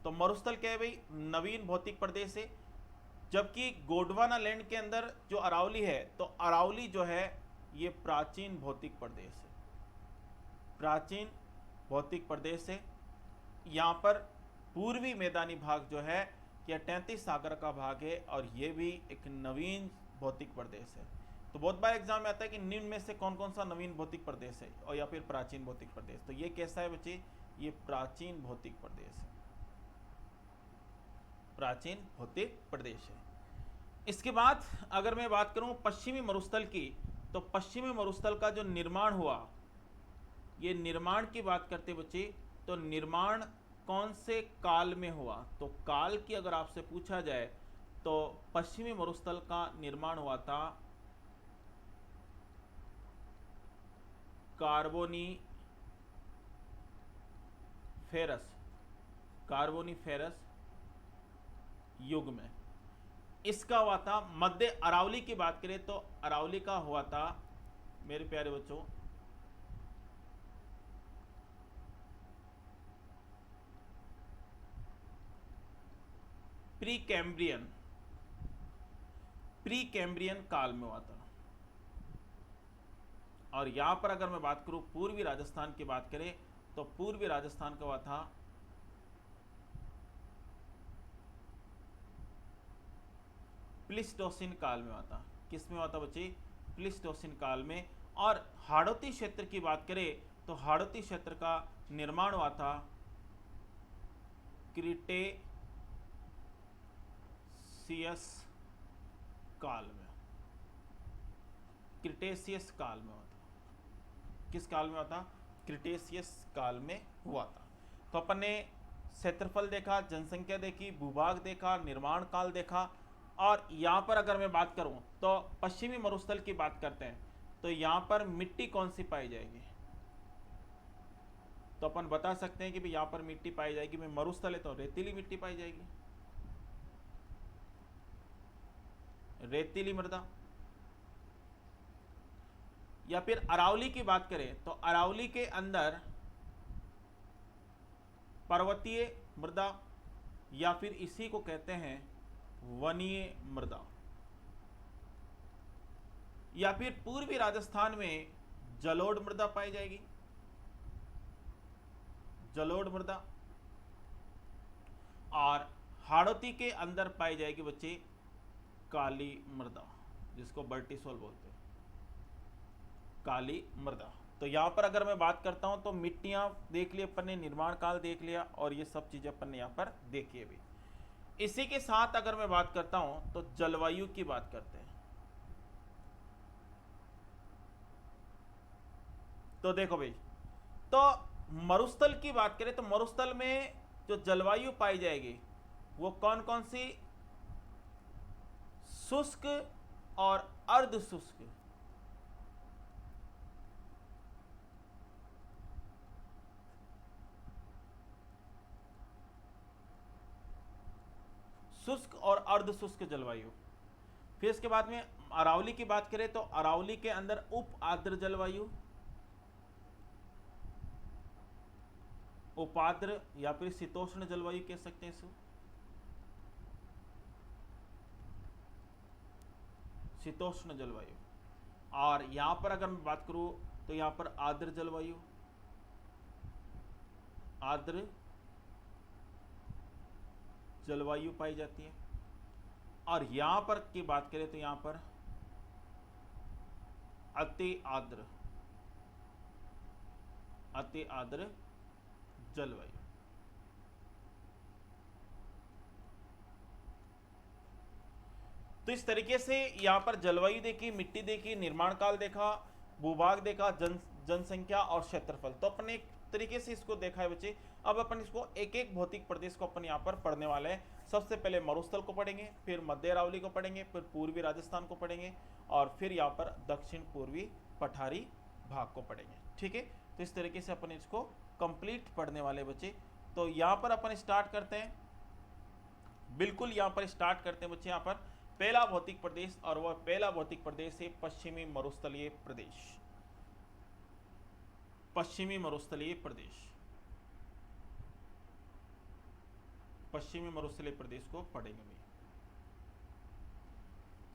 तो मरुस्थल क्या है भाई? नवीन भौतिक प्रदेश है। जबकि गोंडवाना लैंड के अंदर जो अरावली है, तो अरावली जो है ये प्राचीन भौतिक प्रदेश है। प्राचीन भौतिक प्रदेश है। यहाँ पर पूर्वी मैदानी भाग जो है यह 33 सागर का भाग है और ये भी एक नवीन भौतिक प्रदेश है। तो बहुत बार एग्जाम में आता है कि निम्न में से कौन कौन सा नवीन भौतिक प्रदेश है और या फिर प्राचीन भौतिक प्रदेश। तो ये कैसा है बच्चे? ये प्राचीन भौतिक प्रदेश है। प्राचीन भौतिक प्रदेश है। इसके बाद अगर मैं बात करूं पश्चिमी मरुस्थल की, तो पश्चिमी मरुस्थल का जो निर्माण हुआ, ये निर्माण की बात करते बच्चे, तो निर्माण कौन से काल में हुआ? तो काल की अगर आपसे पूछा जाए तो पश्चिमी मरुस्थल का निर्माण हुआ था कार्बोनीफेरस युग में। इसका हुआ था मध्य। अरावली की बात करें तो अरावली का हुआ था मेरे प्यारे बच्चों प्री कैम्ब्रियन काल में हुआ था। और यहां पर अगर मैं बात करूं पूर्वी राजस्थान की बात करें तो पूर्वी राजस्थान का हुआ था प्लीस्टोसिन काल में हुआ था। किस में हुआ था बच्चे? प्लीस्टोसिन काल में। और हाड़ौती क्षेत्र की बात करें तो हाड़ौती क्षेत्र का निर्माण हुआ था क्रिटेशियस काल में। क्रिटेशियस काल में हुआ था। किस काल में हुआ था? क्रिटेशियस काल में हुआ था। तो अपन ने क्षेत्रफल देखा, जनसंख्या देखी, भूभाग देखा, निर्माण काल देखा। और यहाँ पर अगर मैं बात करूँ तो पश्चिमी मरुस्थल की बात करते हैं तो यहाँ पर मिट्टी कौन सी पाई जाएगी? तो अपन बता सकते हैं कि भाई यहाँ पर मिट्टी पाई जाएगी, में मरुस्थल है तो रेतीली मिट्टी पाई जाएगी, रेतीली मृदा। या फिर अरावली की बात करें तो अरावली के अंदर पर्वतीय मृदा या फिर इसी को कहते हैं वनीय मृदा। या फिर पूर्वी राजस्थान में जलोढ़ मृदा पाई जाएगी, जलोढ़ मृदा। और हाड़ौती के अंदर पाई जाएगी बच्चे काली मृदा, जिसको बर्टिसोल बोलते हैं, काली मृदा। तो यहां पर अगर मैं बात करता हूं तो मिट्टियां देख ली अपन ने, निर्माण काल देख लिया और ये सब चीजें अपन ने यहां पर देखी है भी। इसी के साथ अगर मैं बात करता हूं तो जलवायु की बात करते हैं। तो देखो भाई, तो मरुस्थल की बात करें तो मरुस्थल में जो जलवायु पाई जाएगी वो कौन कौन सी? शुष्क और अर्ध शुष्क। शुष्क और अर्ध शुष्क जलवायु। फिर इसके बाद में अरावली की बात करें तो अरावली के अंदर उप आर्द्र जलवायु, उपाद्र या फिर शीतोष्ण जलवायु कह सकते हैं इसको, शीतोष्ण जलवायु। और यहां पर अगर मैं बात करूं तो यहां पर आर्द्र जलवायु, आर्द्र जलवायु पाई जाती है। और यहां पर की बात करें तो यहां पर अति आर्द्र जलवायु। तो इस तरीके से यहां पर जलवायु देखी, मिट्टी देखी, निर्माण काल देखा, भूभाग देखा, जनसंख्या और क्षेत्रफल। तो अपन एक तरीके से इसको देखा है बच्चे। अब अपन इसको एक एक भौतिक प्रदेश को अपन यहाँ पर पढ़ने वाले हैं। सबसे पहले मरुस्थल को पढ़ेंगे, फिर मध्य अरावली को पढ़ेंगे, फिर पूर्वी राजस्थान को पढ़ेंगे और फिर यहाँ पर दक्षिण पूर्वी पठारी भाग को पढ़ेंगे। ठीक है, तो इस तरीके से अपन इसको कंप्लीट पढ़ने वाले बच्चे। तो यहाँ पर अपन स्टार्ट करते हैं, बिल्कुल यहाँ पर स्टार्ट करते हैं बच्चे। यहाँ पर पहला भौतिक प्रदेश, और वह पहला भौतिक प्रदेश है पश्चिमी मरुस्थलीय प्रदेश। पश्चिमी मरुस्थलीय प्रदेश, पश्चिमी मरुस्थलीय प्रदेश को पढ़ेंगे भाई।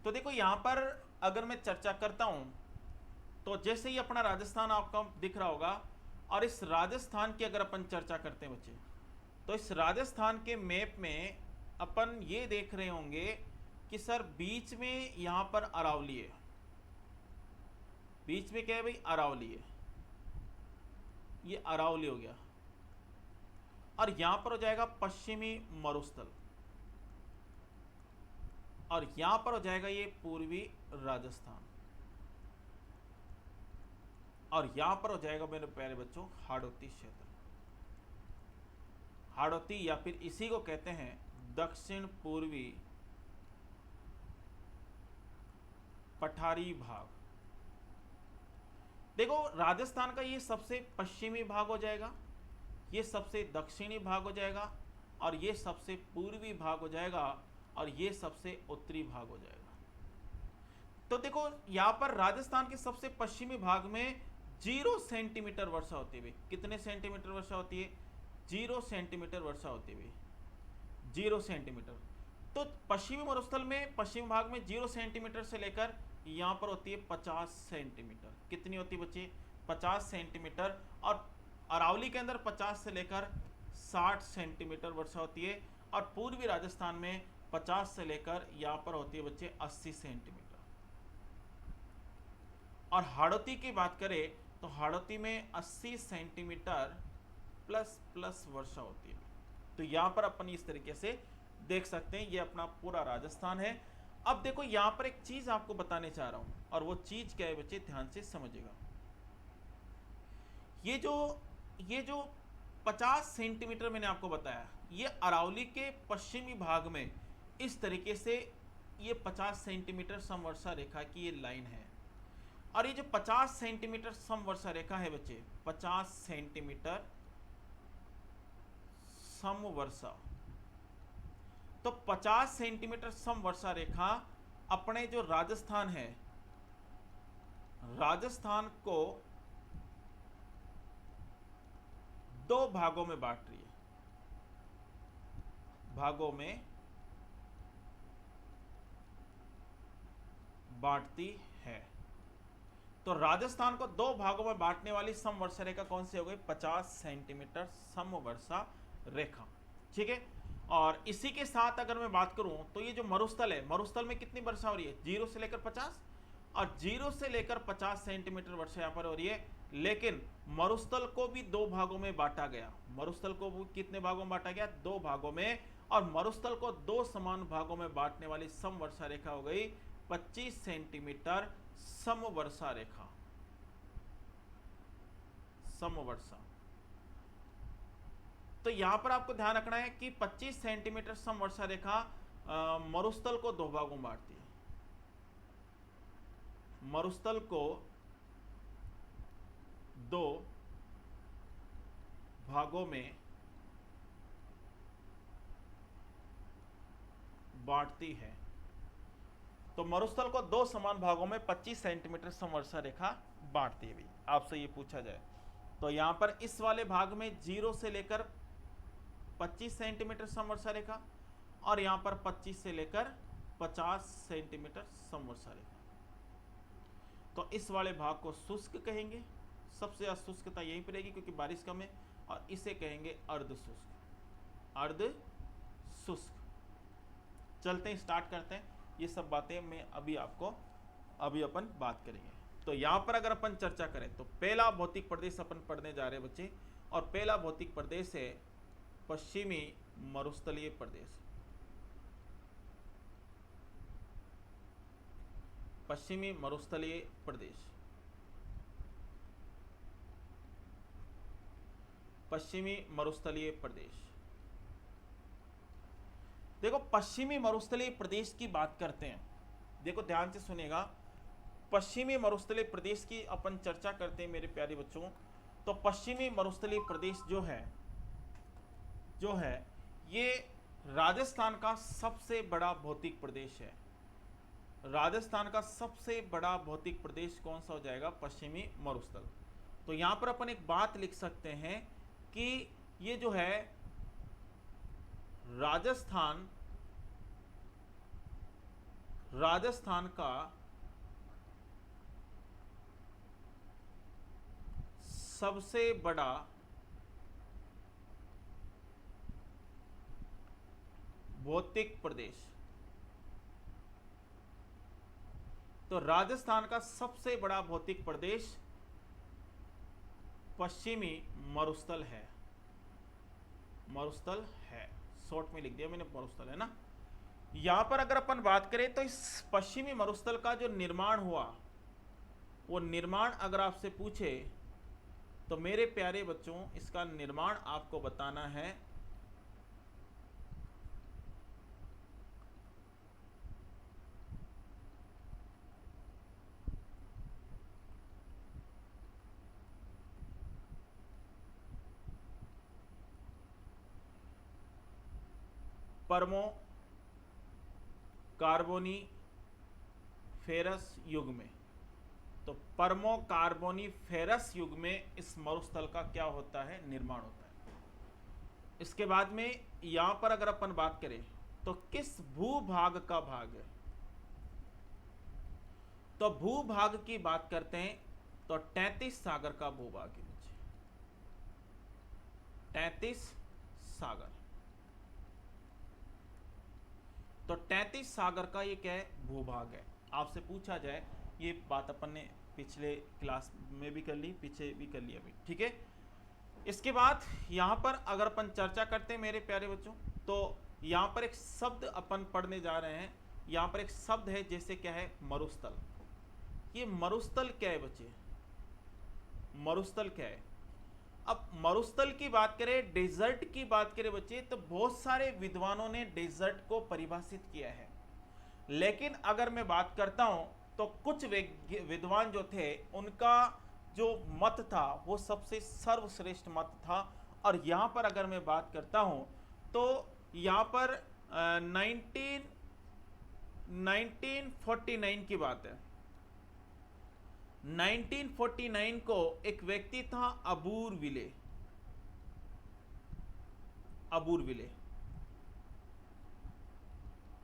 तो देखो यहां पर अगर मैं चर्चा करता हूं तो जैसे ही अपना राजस्थान आपको दिख रहा होगा, और इस राजस्थान की अगर अपन चर्चा करते हैं बच्चे, तो इस राजस्थान के मैप में अपन ये देख रहे होंगे कि सर बीच में यहां पर अरावली है। बीच में क्या है भाई? अरावली है। ये अरावली हो गया, और यहां पर हो जाएगा पश्चिमी मरुस्थल, और यहां पर हो जाएगा ये पूर्वी राजस्थान, और यहां पर हो जाएगा मेरे प्यारे बच्चों हाड़ौती क्षेत्र। हाड़ौती या फिर इसी को कहते हैं दक्षिण पूर्वी पठारी भाग। देखो राजस्थान का ये सबसे पश्चिमी भाग हो जाएगा, ये सबसे दक्षिणी भाग हो जाएगा, और ये सबसे पूर्वी भाग हो जाएगा, और ये सबसे उत्तरी भाग हो जाएगा। तो देखो यहां पर राजस्थान के सबसे पश्चिमी भाग में 0 सेंटीमीटर वर्षा होती है। कितने सेंटीमीटर वर्षा होती है? 0 सेंटीमीटर वर्षा होती है, 0 सेंटीमीटर। तो पश्चिमी मरुस्थल में पश्चिमी भाग में 0 सेंटीमीटर से लेकर यहां पर होती है 50 सेंटीमीटर। कितनी होती है बच्चे? 50 सेंटीमीटर। और अरावली के अंदर 50 से लेकर 60 सेंटीमीटर वर्षा होती है, और पूर्वी राजस्थान में 50 से लेकर यहां पर होती है बच्चे 80 सेंटीमीटर। और हाड़ौती की बात करें तो हाड़ौती में 80 सेंटीमीटर प्लस वर्षा होती है। तो यहां पर अपन इस तरीके से देख सकते हैं, ये अपना पूरा राजस्थान है। अब देखो यहां पर एक चीज आपको बताने चाह रहा हूं, और वो चीज क्या है बच्चे? ध्यान से समझिएगा। ये जो 50 सेंटीमीटर मैंने आपको बताया, ये अरावली के पश्चिमी भाग में इस तरीके से ये 50 सेंटीमीटर समवर्षा रेखा की ये लाइन है। और ये जो 50 सेंटीमीटर समवर्षा रेखा है बच्चे, 50 सेंटीमीटर समवर्षा, तो 50 सेंटीमीटर समवर्षा रेखा अपने जो राजस्थान है, राजस्थान को 2 भागों में बांट रही है। भागों में बांटती है। तो राजस्थान को 2 भागों में बांटने वाली समवर्षा रेखा कौन सी हो गई? 50 सेंटीमीटर समवर्षा रेखा। ठीक है, और इसी के साथ अगर मैं बात करूं तो ये जो मरुस्थल है, मरुस्थल में कितनी वर्षा हो रही है? 0 से लेकर 50, और 0 से लेकर 50 सेंटीमीटर वर्षा यहाँ पर हो रही है। लेकिन मरुस्थल को भी 2 भागों में बांटा गया। मरुस्थल को कितने भागों में बांटा गया? 2 भागों में। और मरुस्थल को 2 समान भागों में बांटने वाली समवर्षा रेखा हो गई 25 सेंटीमीटर समवर्षा रेखा। समवर्षा। तो यहां पर आपको ध्यान रखना है कि 25 सेंटीमीटर समवर्षा रेखा मरुस्थल को 2 भागों में बांटती है। मरुस्थल को 2 भागों में बांटती है। तो मरुस्थल को 2 समान भागों में 25 सेंटीमीटर समवर्षा रेखा बांटती है। भी आपसे ये पूछा जाए तो यहां पर इस वाले भाग में 0 से लेकर 25 सेंटीमीटर समवर्षा रेखा, और यहां पर 25 से लेकर 50 सेंटीमीटर समवर्षा रेखा। तो इस वाले भाग को शुष्क कहेंगे, सबसे ज्यादा शुष्कता यहीं पर रहेगी क्योंकि बारिश कम है, और इसे कहेंगे अर्ध शुष्क। अर्ध शुष्क। चलते हैं, स्टार्ट करते हैं। ये सब बातें मैं अभी अपन बात करेंगे। तो यहाँ पर अगर अपन चर्चा करें तो पहला भौतिक प्रदेश अपन पढ़ने जा रहे हैं बच्चे, और पहला भौतिक प्रदेश है पश्चिमी मरुस्थलीय प्रदेश। पश्चिमी मरुस्थलीय प्रदेश, पश्चिमी मरुस्थलीय प्रदेश। देखो पश्चिमी मरुस्थलीय प्रदेश की बात करते हैं, देखो ध्यान से सुनेगा। पश्चिमी मरुस्थलीय प्रदेश की अपन चर्चा करते हैं मेरे प्यारे बच्चों। तो पश्चिमी मरुस्थलीय प्रदेश जो है ये राजस्थान का सबसे बड़ा भौतिक प्रदेश है। राजस्थान का सबसे बड़ा भौतिक प्रदेश कौन सा हो जाएगा? पश्चिमी मरुस्थल। तो यहां पर अपन एक बात लिख सकते हैं कि ये जो है राजस्थान का सबसे बड़ा भौतिक प्रदेश। तो राजस्थान का सबसे बड़ा भौतिक प्रदेश पश्चिमी मरुस्थल है। मरुस्थल है, शॉर्ट में लिख दिया मैंने, मरुस्थल है ना। यहां पर अगर अपन बात करें तो इस पश्चिमी मरुस्थल का जो निर्माण हुआ, वो निर्माण अगर आपसे पूछे तो मेरे प्यारे बच्चों इसका निर्माण आपको बताना है परमो कार्बोनीफेरस युग में। तो परमो कार्बोनीफेरस युग में इस मरुस्थल का क्या होता है? निर्माण होता है। इसके बाद में यहां पर अगर अपन बात करें तो किस भूभाग का भाग है? तो भूभाग की बात करते हैं तो 33 सागर का भूभाग है बच्चे, 33 सागर। तो 33 सागर का ये क्या है? भूभाग है। आपसे पूछा जाए, ये बात अपन ने पिछले क्लास में भी कर ली, पीछे भी कर ली अभी, ठीक है। इसके बाद यहाँ पर अगर अपन चर्चा करते हैं मेरे प्यारे बच्चों, तो यहाँ पर एक शब्द अपन पढ़ने जा रहे हैं। यहाँ पर एक शब्द है, जैसे क्या है? मरुस्थल। ये मरुस्थल क्या है बच्चे? मरुस्थल क्या है? अब मरुस्थल की बात करें, डेजर्ट की बात करें बच्चे, तो बहुत सारे विद्वानों ने डेजर्ट को परिभाषित किया है। लेकिन अगर मैं बात करता हूं तो कुछ विद्वान जो थे उनका जो मत था वो सबसे सर्वश्रेष्ठ मत था। और यहां पर अगर मैं बात करता हूं तो यहां पर 1949 की बात है। 1949 को एक व्यक्ति था अबूरविले।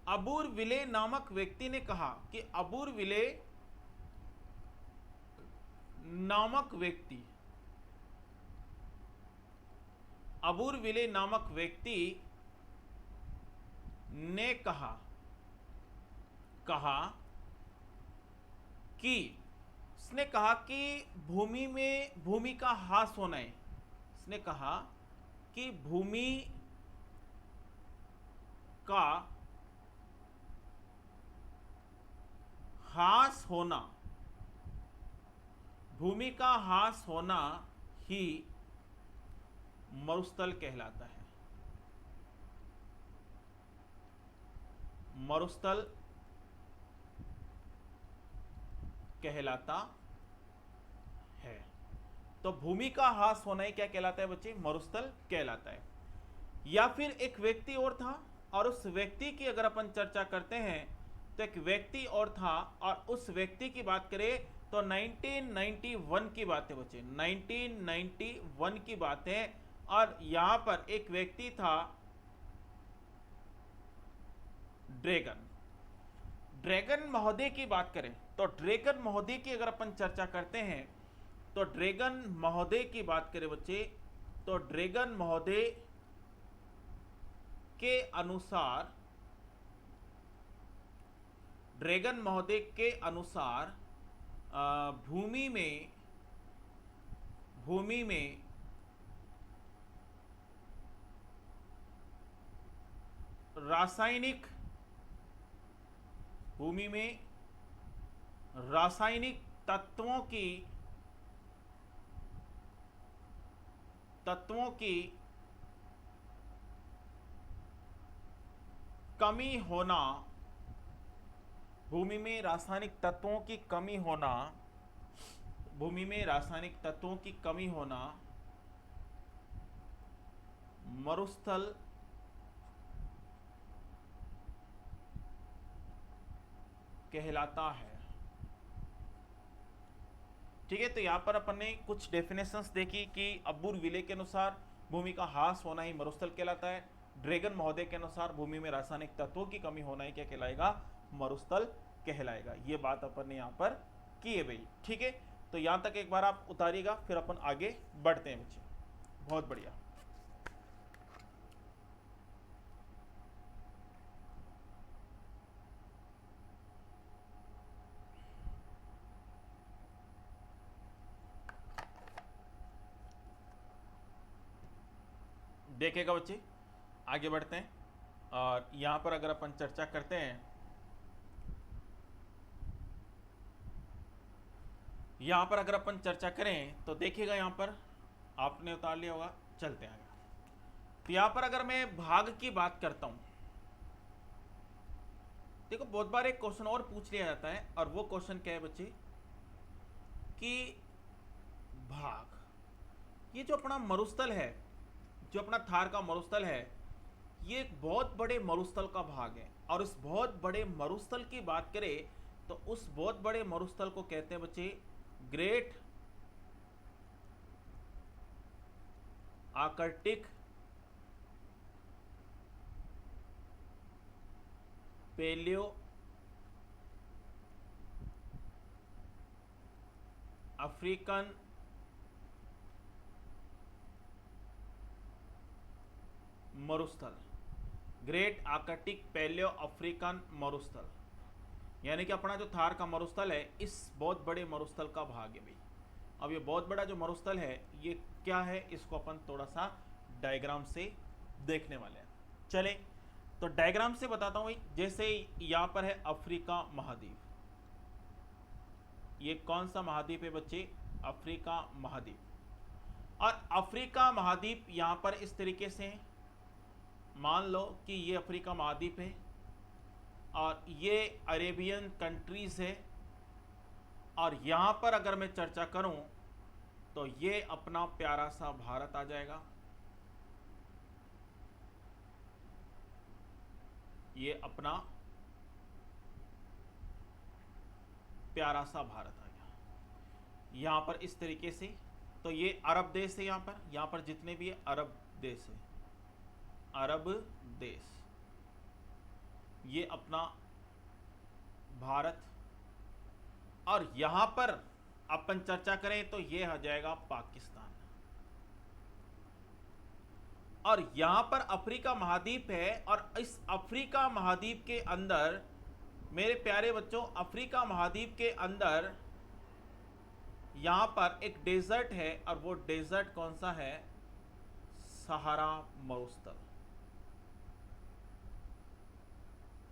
अबूरविले नामक व्यक्ति ने कहा कि अबूरविले नामक व्यक्ति ने कहा कि उसने कहा कि भूमि का ह्रास होना है। उसने कहा कि भूमि का ह्रास होना ही मरुस्थल कहलाता है। मरुस्थल कहलाता है। तो भूमि का ह्रास होना ही क्या कहलाता है बच्चे? मरुस्थल कहलाता है। या फिर एक व्यक्ति और था, और उस व्यक्ति की अगर अपन चर्चा करते हैं तो एक व्यक्ति और था, और उस व्यक्ति की बात करें तो 1991 की बात है बच्चे, 1991 की बात है। और यहां पर एक व्यक्ति था ड्रैगन महोदय की बात करें तो ड्रैगन महोदय की अगर अपन चर्चा करते हैं तो ड्रैगन महोदय की बात करें बच्चे, तो ड्रैगन महोदय के अनुसार ड्रैगन महोदय के अनुसार भूमि में रासायनिक तत्वों की कमी होना, भूमि में रासायनिक तत्वों की कमी होना मरुस्थल कहलाता है। ठीक है, तो यहां पर अपन ने कुछ डेफिनेशंस देखी कि अब्बूर विले के अनुसार भूमि का ह्रास होना ही मरुस्थल कहलाता है। ड्रैगन महोदय के अनुसार भूमि में रासायनिक तत्वों की कमी होना ही क्या कहलाएगा? मरुस्थल कहलाएगा। ये बात अपन ने यहां पर की है भाई। ठीक है, तो यहां तक एक बार आप उतारिएगा, फिर अपन आगे बढ़ते हैं बच्चे। बहुत बढ़िया। देखेगा बच्चे, आगे बढ़ते हैं। और यहां पर अगर अपन चर्चा करते हैं, यहां पर अगर अपन चर्चा करें तो देखिएगा, यहां पर आपने उतार लिया होगा। चलते हैं आगे। तो यहां पर अगर मैं भाग की बात करता हूं, देखो बहुत बार एक क्वेश्चन और पूछ लिया जाता है, और वो क्वेश्चन क्या है बच्चे कि भाग, ये जो अपना मरुस्थल है, जो अपना थार का मरुस्थल है, ये एक बहुत बड़े मरुस्थल का भाग है। और इस बहुत बड़े मरुस्थल की बात करें तो उस बहुत बड़े मरुस्थल को कहते हैं बच्चे ग्रेट आर्कटिक पैलियो अफ्रीकन मरुस्थल। ग्रेट आर्कटिक पैलियो अफ्रीकन मरुस्थल, यानी कि अपना जो थार का मरुस्थल है, इस बहुत बड़े मरुस्थल का भाग है भाई। अब ये बहुत बड़ा जो मरुस्थल है, ये क्या है, इसको अपन थोड़ा सा डायग्राम से देखने वाले हैं। चले तो डायग्राम से बताता हूं भाई। जैसे यहां पर है अफ्रीका महाद्वीप, ये कौन सा महाद्वीप है बच्चे? अफ्रीका महाद्वीप। और अफ्रीका महाद्वीप यहां पर इस तरीके से है, मान लो कि ये अफ्रीका महाद्वीप है और ये अरेबियन कंट्रीज है। और यहां पर अगर मैं चर्चा करूं तो ये अपना प्यारा सा भारत आ जाएगा, ये अपना प्यारा सा भारत आ गया यहां पर इस तरीके से। तो ये अरब देश है, यहां पर जितने भी अरब देश है, अरब देश, ये अपना भारत। और यहां पर अपन चर्चा करें तो ये आ जाएगा पाकिस्तान। और यहां पर अफ्रीका महाद्वीप है, और इस अफ्रीका महाद्वीप के अंदर मेरे प्यारे बच्चों, अफ्रीका महाद्वीप के अंदर यहां पर एक डेजर्ट है, और वो डेजर्ट कौन सा है? सहारा मरुस्थल।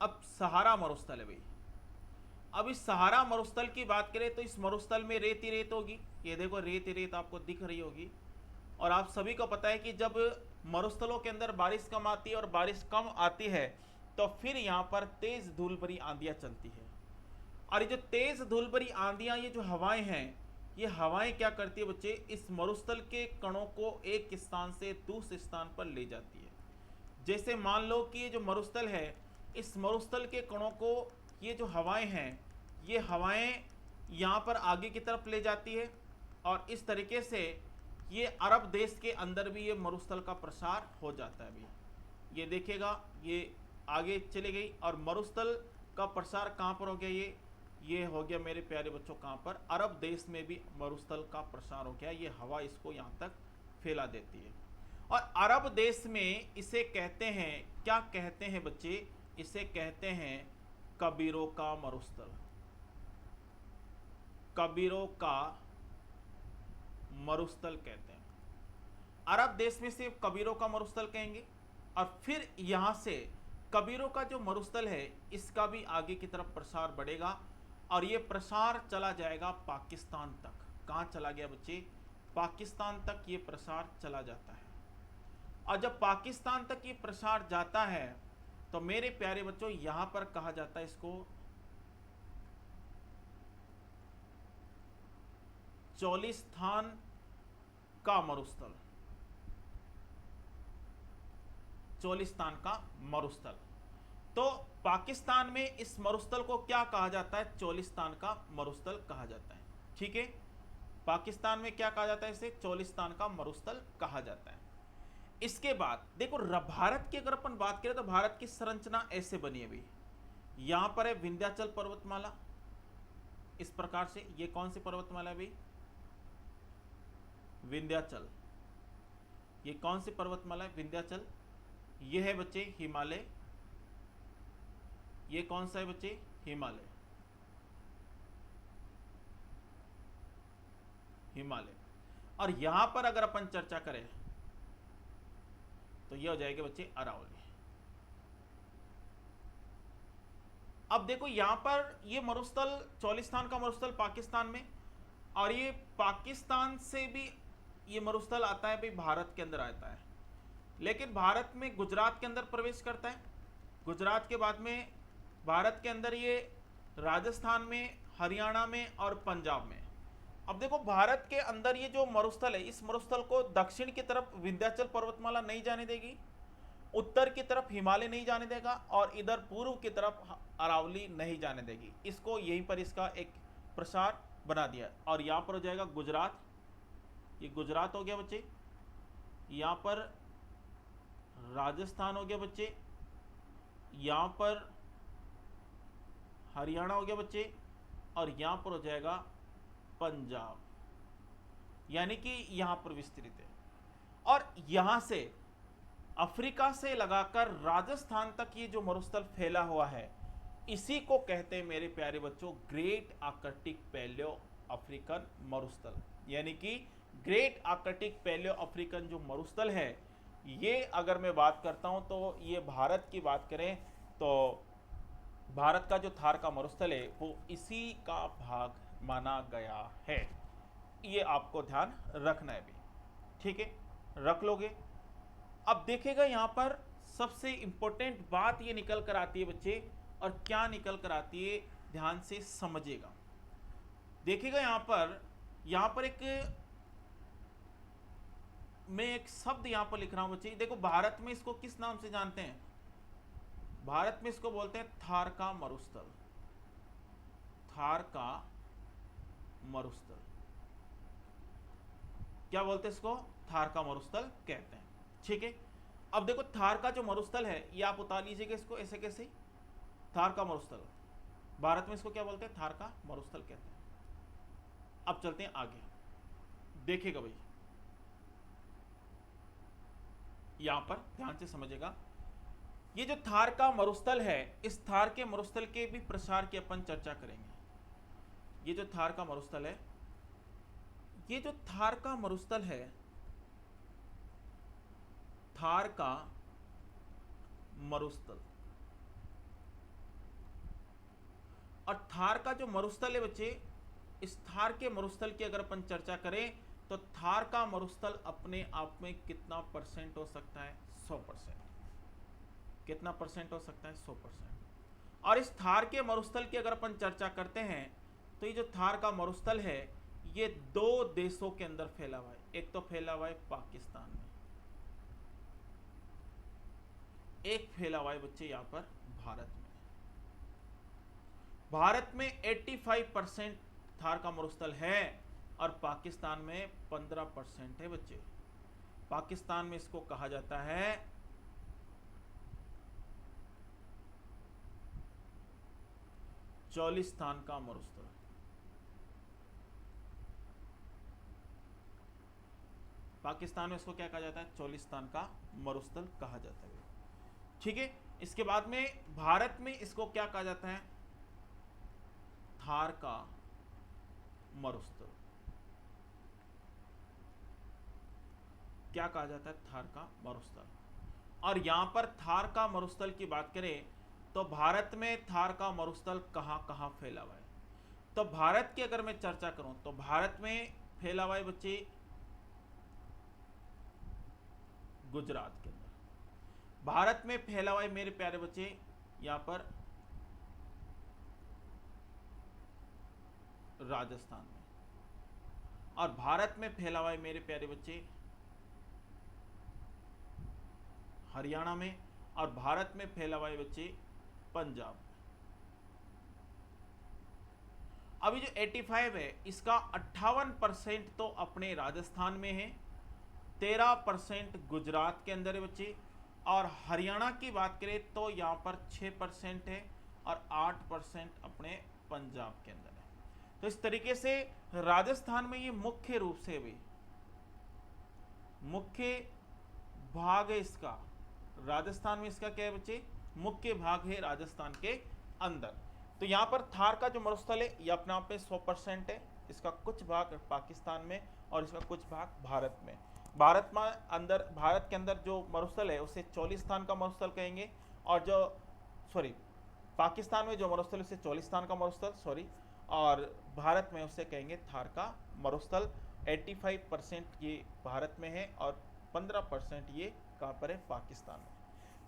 अब सहारा मरुस्थल है भाई। अब इस सहारा मरुस्थल की बात करें तो इस मरुस्थल में रेत ही रेत होगी। ये देखो रेत ही रेत आपको दिख रही होगी। और आप सभी को पता है कि जब मरुस्थलों के अंदर बारिश कम आती है और बारिश कम आती है तो फिर यहाँ पर तेज धूल भरी आंधियाँ चलती है। और ये जो तेज धूल भरी आंधियाँ, ये जो हवाएं हैं, ये हवाएं क्या करती है बच्चे? इस मरुस्थल के कणों को एक स्थान से दूसरे स्थान पर ले जाती है। जैसे मान लो कि ये जो मरुस्थल है, इस मरुस्थल के कणों को ये जो हवाएं हैं, ये हवाएं यहाँ पर आगे की तरफ ले जाती है। और इस तरीके से ये अरब देश के अंदर भी ये मरुस्थल का प्रसार हो जाता है भी। ये देखिएगा, ये आगे चले गई और मरुस्थल का प्रसार कहाँ पर हो गया? ये हो गया मेरे प्यारे बच्चों, कहाँ पर? अरब देश में भी मरुस्थल का प्रसार हो गया। ये हवा इसको यहाँ तक फैला देती है। और अरब देश में इसे कहते हैं, क्या कहते हैं बच्चे? इसे कहते हैं कबीरों का मरुस्थल, कबीरों का मरुस्थल कहते हैं। अरब देश में से कबीरों का मरुस्थल कहेंगे, और फिर यहां से कबीरों का जो मरुस्थल है इसका भी आगे की तरफ प्रसार बढ़ेगा, और ये प्रसार चला जाएगा पाकिस्तान तक। कहां चला गया बच्चे? पाकिस्तान तक ये प्रसार चला जाता है। और जब पाकिस्तान तक ये प्रसार जाता है तो मेरे प्यारे बच्चों यहां पर कहा जाता है इसको चोलिस्तान का मरुस्थल, चोलिस्तान का मरुस्थल। तो पाकिस्तान में इस मरुस्थल को क्या कहा जाता है? चोलिस्तान का मरुस्थल कहा जाता है। ठीक है, पाकिस्तान में क्या कहा जाता है? इसे चोलिस्तान का मरुस्थल कहा जाता है। इसके बाद देखो भारत की अगर अपन बात करें तो भारत की संरचना ऐसे बनी है भाई। यहां पर है विंध्याचल पर्वतमाला, इस प्रकार से। ये कौन सी पर्वतमाला है भाई? विंध्याचल। ये कौन सी पर्वतमाला है? विंध्याचल। ये है बच्चे हिमालय। ये कौन सा है बच्चे? हिमालय। हिमालय। और यहां पर अगर अपन चर्चा करें तो ये हो जाएगा बच्चे अरावली। अब देखो यहां पर ये मरुस्थल, चोलिस्तान का मरुस्थल पाकिस्तान में, और ये पाकिस्तान से भी ये मरुस्थल आता है भाई भारत के अंदर आता है, लेकिन भारत में गुजरात के अंदर प्रवेश करता है। गुजरात के बाद में भारत के अंदर ये राजस्थान में, हरियाणा में और पंजाब में। अब देखो भारत के अंदर ये जो मरुस्थल है, इस मरुस्थल को दक्षिण की तरफ विंध्याचल पर्वतमाला नहीं जाने देगी, उत्तर की तरफ हिमालय नहीं जाने देगा, और इधर पूर्व की तरफ अरावली नहीं जाने देगी। इसको यहीं पर इसका एक प्रसार बना दिया। और यहां पर हो जाएगा गुजरात। ये गुजरात हो गया बच्चे। यहां पर राजस्थान हो गया बच्चे। यहां पर हरियाणा हो गया बच्चे, और यहां पर हो जाएगा पंजाब, यानी कि यहां पर विस्तृत है। और यहां से अफ्रीका से लगाकर राजस्थान तक ये जो मरुस्थल फैला हुआ है, इसी को कहते हैं मेरे प्यारे बच्चों ग्रेट आर्कटिक पैलियो अफ्रीकन मरुस्थल। यानी कि ग्रेट आर्कटिक पैलियो अफ्रीकन जो मरुस्थल है, ये अगर मैं बात करता हूं तो ये भारत की बात करें तो भारत का जो थार का मरुस्थल है वो इसी का भाग माना गया है। ये आपको ध्यान रखना है भी। ठीक है, रख लोगे। अब देखेगा यहां पर सबसे इंपॉर्टेंट बात ये निकल कर आती है बच्चे, और क्या निकल कर आती है ध्यान से समझिएगा। देखिएगा यहां पर मैं एक शब्द यहां पर लिख रहा हूं बच्चे। देखो भारत में इसको किस नाम से जानते हैं? भारत में इसको बोलते हैं थार का मरुस्थल। थार का मरुस्थल क्या बोलते हैं इसको? थार का मरुस्थल कहते हैं। ठीक है, अब देखो थार का जो मरुस्थल है ये आप उतार लीजिएगा इसको ऐसे कैसे। थार का मरुस्थल भारत में इसको क्या बोलते हैं? थार का मरुस्थल कहते हैं। अब चलते हैं आगे, देखिएगा भाई यहां पर ध्यान से समझिएगा। ये जो थार का मरुस्थल है, इस थार के मरुस्थल के भी प्रसार की अपन चर्चा करेंगे। ये जो थार का मरुस्थल है, ये जो थार का मरुस्थल है, थार का मरुस्थल, और थार का जो मरुस्थल है बच्चे, इस थार के मरुस्थल की अगर अपन चर्चा करें तो थार का मरुस्थल अपने आप में कितना परसेंट हो सकता है? 100%। कितना परसेंट हो सकता है? 100%। और इस थार के मरुस्थल की अगर अपन चर्चा करते हैं तो ये जो थार का मरुस्थल है ये दो देशों के अंदर फैला हुआ है। एक तो फैला हुआ है पाकिस्तान में, एक फैला हुआ है बच्चे यहां पर भारत में। भारत में 85% थार का मरुस्थल है और पाकिस्तान में 15% है बच्चे। पाकिस्तान में इसको कहा जाता है चोलिस्तान का मरुस्थल। पाकिस्तान में इसको क्या कहा जाता है? चोलिस्तान का मरुस्थल कहा जाता है। ठीक है, इसके बाद में भारत में इसको क्या कहा जाता है? थार का मरुस्थल। क्या कहा जाता है? थार का मरुस्थल। और यहां पर थार का मरुस्थल की बात करें तो भारत में थार का मरुस्थल कहां कहां फैला हुआ है? तो भारत की अगर मैं चर्चा करूं तो भारत में फैला हुआ है बच्चे गुजरात के अंदर। भारत में फैला हुआ है मेरे प्यारे बच्चे यहां पर राजस्थान में। और भारत में फैला हुआ है मेरे प्यारे बच्चे हरियाणा में। और भारत में फैला हुआ है बच्चे पंजाब में। अभी जो 85 है इसका 58% तो अपने राजस्थान में है, 13% गुजरात के अंदर है बच्चे। और हरियाणा की बात करें तो यहाँ पर 6% है और 8% अपने पंजाब के अंदर है। तो इस तरीके से राजस्थान में ये मुख्य रूप से भी मुख्य भाग है इसका। राजस्थान में इसका क्या है बच्चे? मुख्य भाग है राजस्थान के अंदर। तो यहाँ पर थार का जो मरुस्थल है ये अपने आप में 100% है। इसका कुछ भाग पाकिस्तान में और इसका कुछ भाग भारत में। भारत के अंदर जो मरुस्थल है उसे चोलिस्तान का मरुस्थल कहेंगे। और जो पाकिस्तान में जो मरुस्थल है उसे चोलिस्तान का मरुस्थल और भारत में उसे कहेंगे थार का मरुस्थल। 85% ये भारत में है और 15% ये कहाँ पर है? पाकिस्तान में।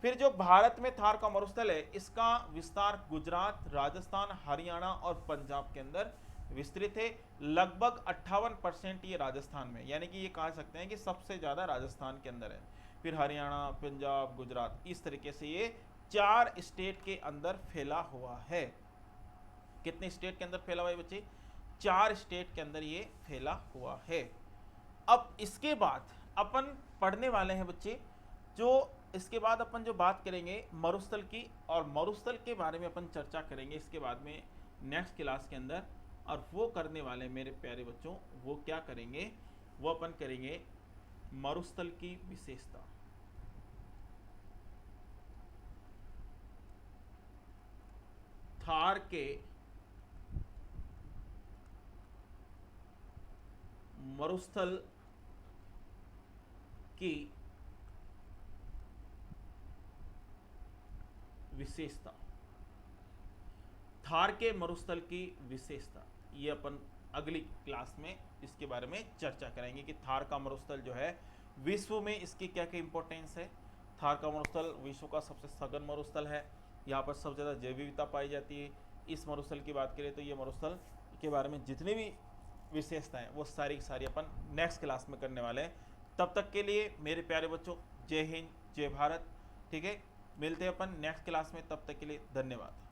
फिर जो भारत में थार का मरुस्थल है इसका विस्तार गुजरात, राजस्थान, हरियाणा और पंजाब के अंदर विस्तृत है। लगभग 58% ये राजस्थान में, यानी कि ये कह सकते हैं कि सबसे ज्यादा राजस्थान के अंदर है। फिर हरियाणा, पंजाब, गुजरात, इस तरीके से ये 4 स्टेट के अंदर फैला हुआ है। कितने स्टेट के अंदर फैला हुआ है बच्चे? 4 स्टेट के अंदर ये फैला हुआ है। अब इसके बाद अपन पढ़ने वाले हैं बच्चे इसके बाद अपन जो बात करेंगे मरुस्थल की, और मरुस्थल के बारे में अपन चर्चा करेंगे इसके बाद में नेक्स्ट क्लास के अंदर। और वो करने वाले मेरे प्यारे बच्चों वो क्या करेंगे? वो अपन करेंगे मरुस्थल की विशेषता। थार के मरुस्थल की विशेषता। थार के मरुस्थल की विशेषता ये अपन अगली क्लास में इसके बारे में चर्चा करेंगे कि थार का मरुस्थल जो है विश्व में इसकी क्या क्या इंपॉर्टेंस है। थार का मरुस्थल विश्व का सबसे सघन मरुस्थल है। यहाँ पर सबसे ज़्यादा जैव विविधता पाई जाती है। इस मरुस्थल की बात करें तो ये मरुस्थल के बारे में जितनी भी विशेषताएं वो सारी अपन नेक्स्ट क्लास में करने वाले हैं। तब तक के लिए मेरे प्यारे बच्चों जय हिंद, जय भारत। ठीक है, मिलते हैं अपन नेक्स्ट क्लास में। तब तक के लिए धन्यवाद।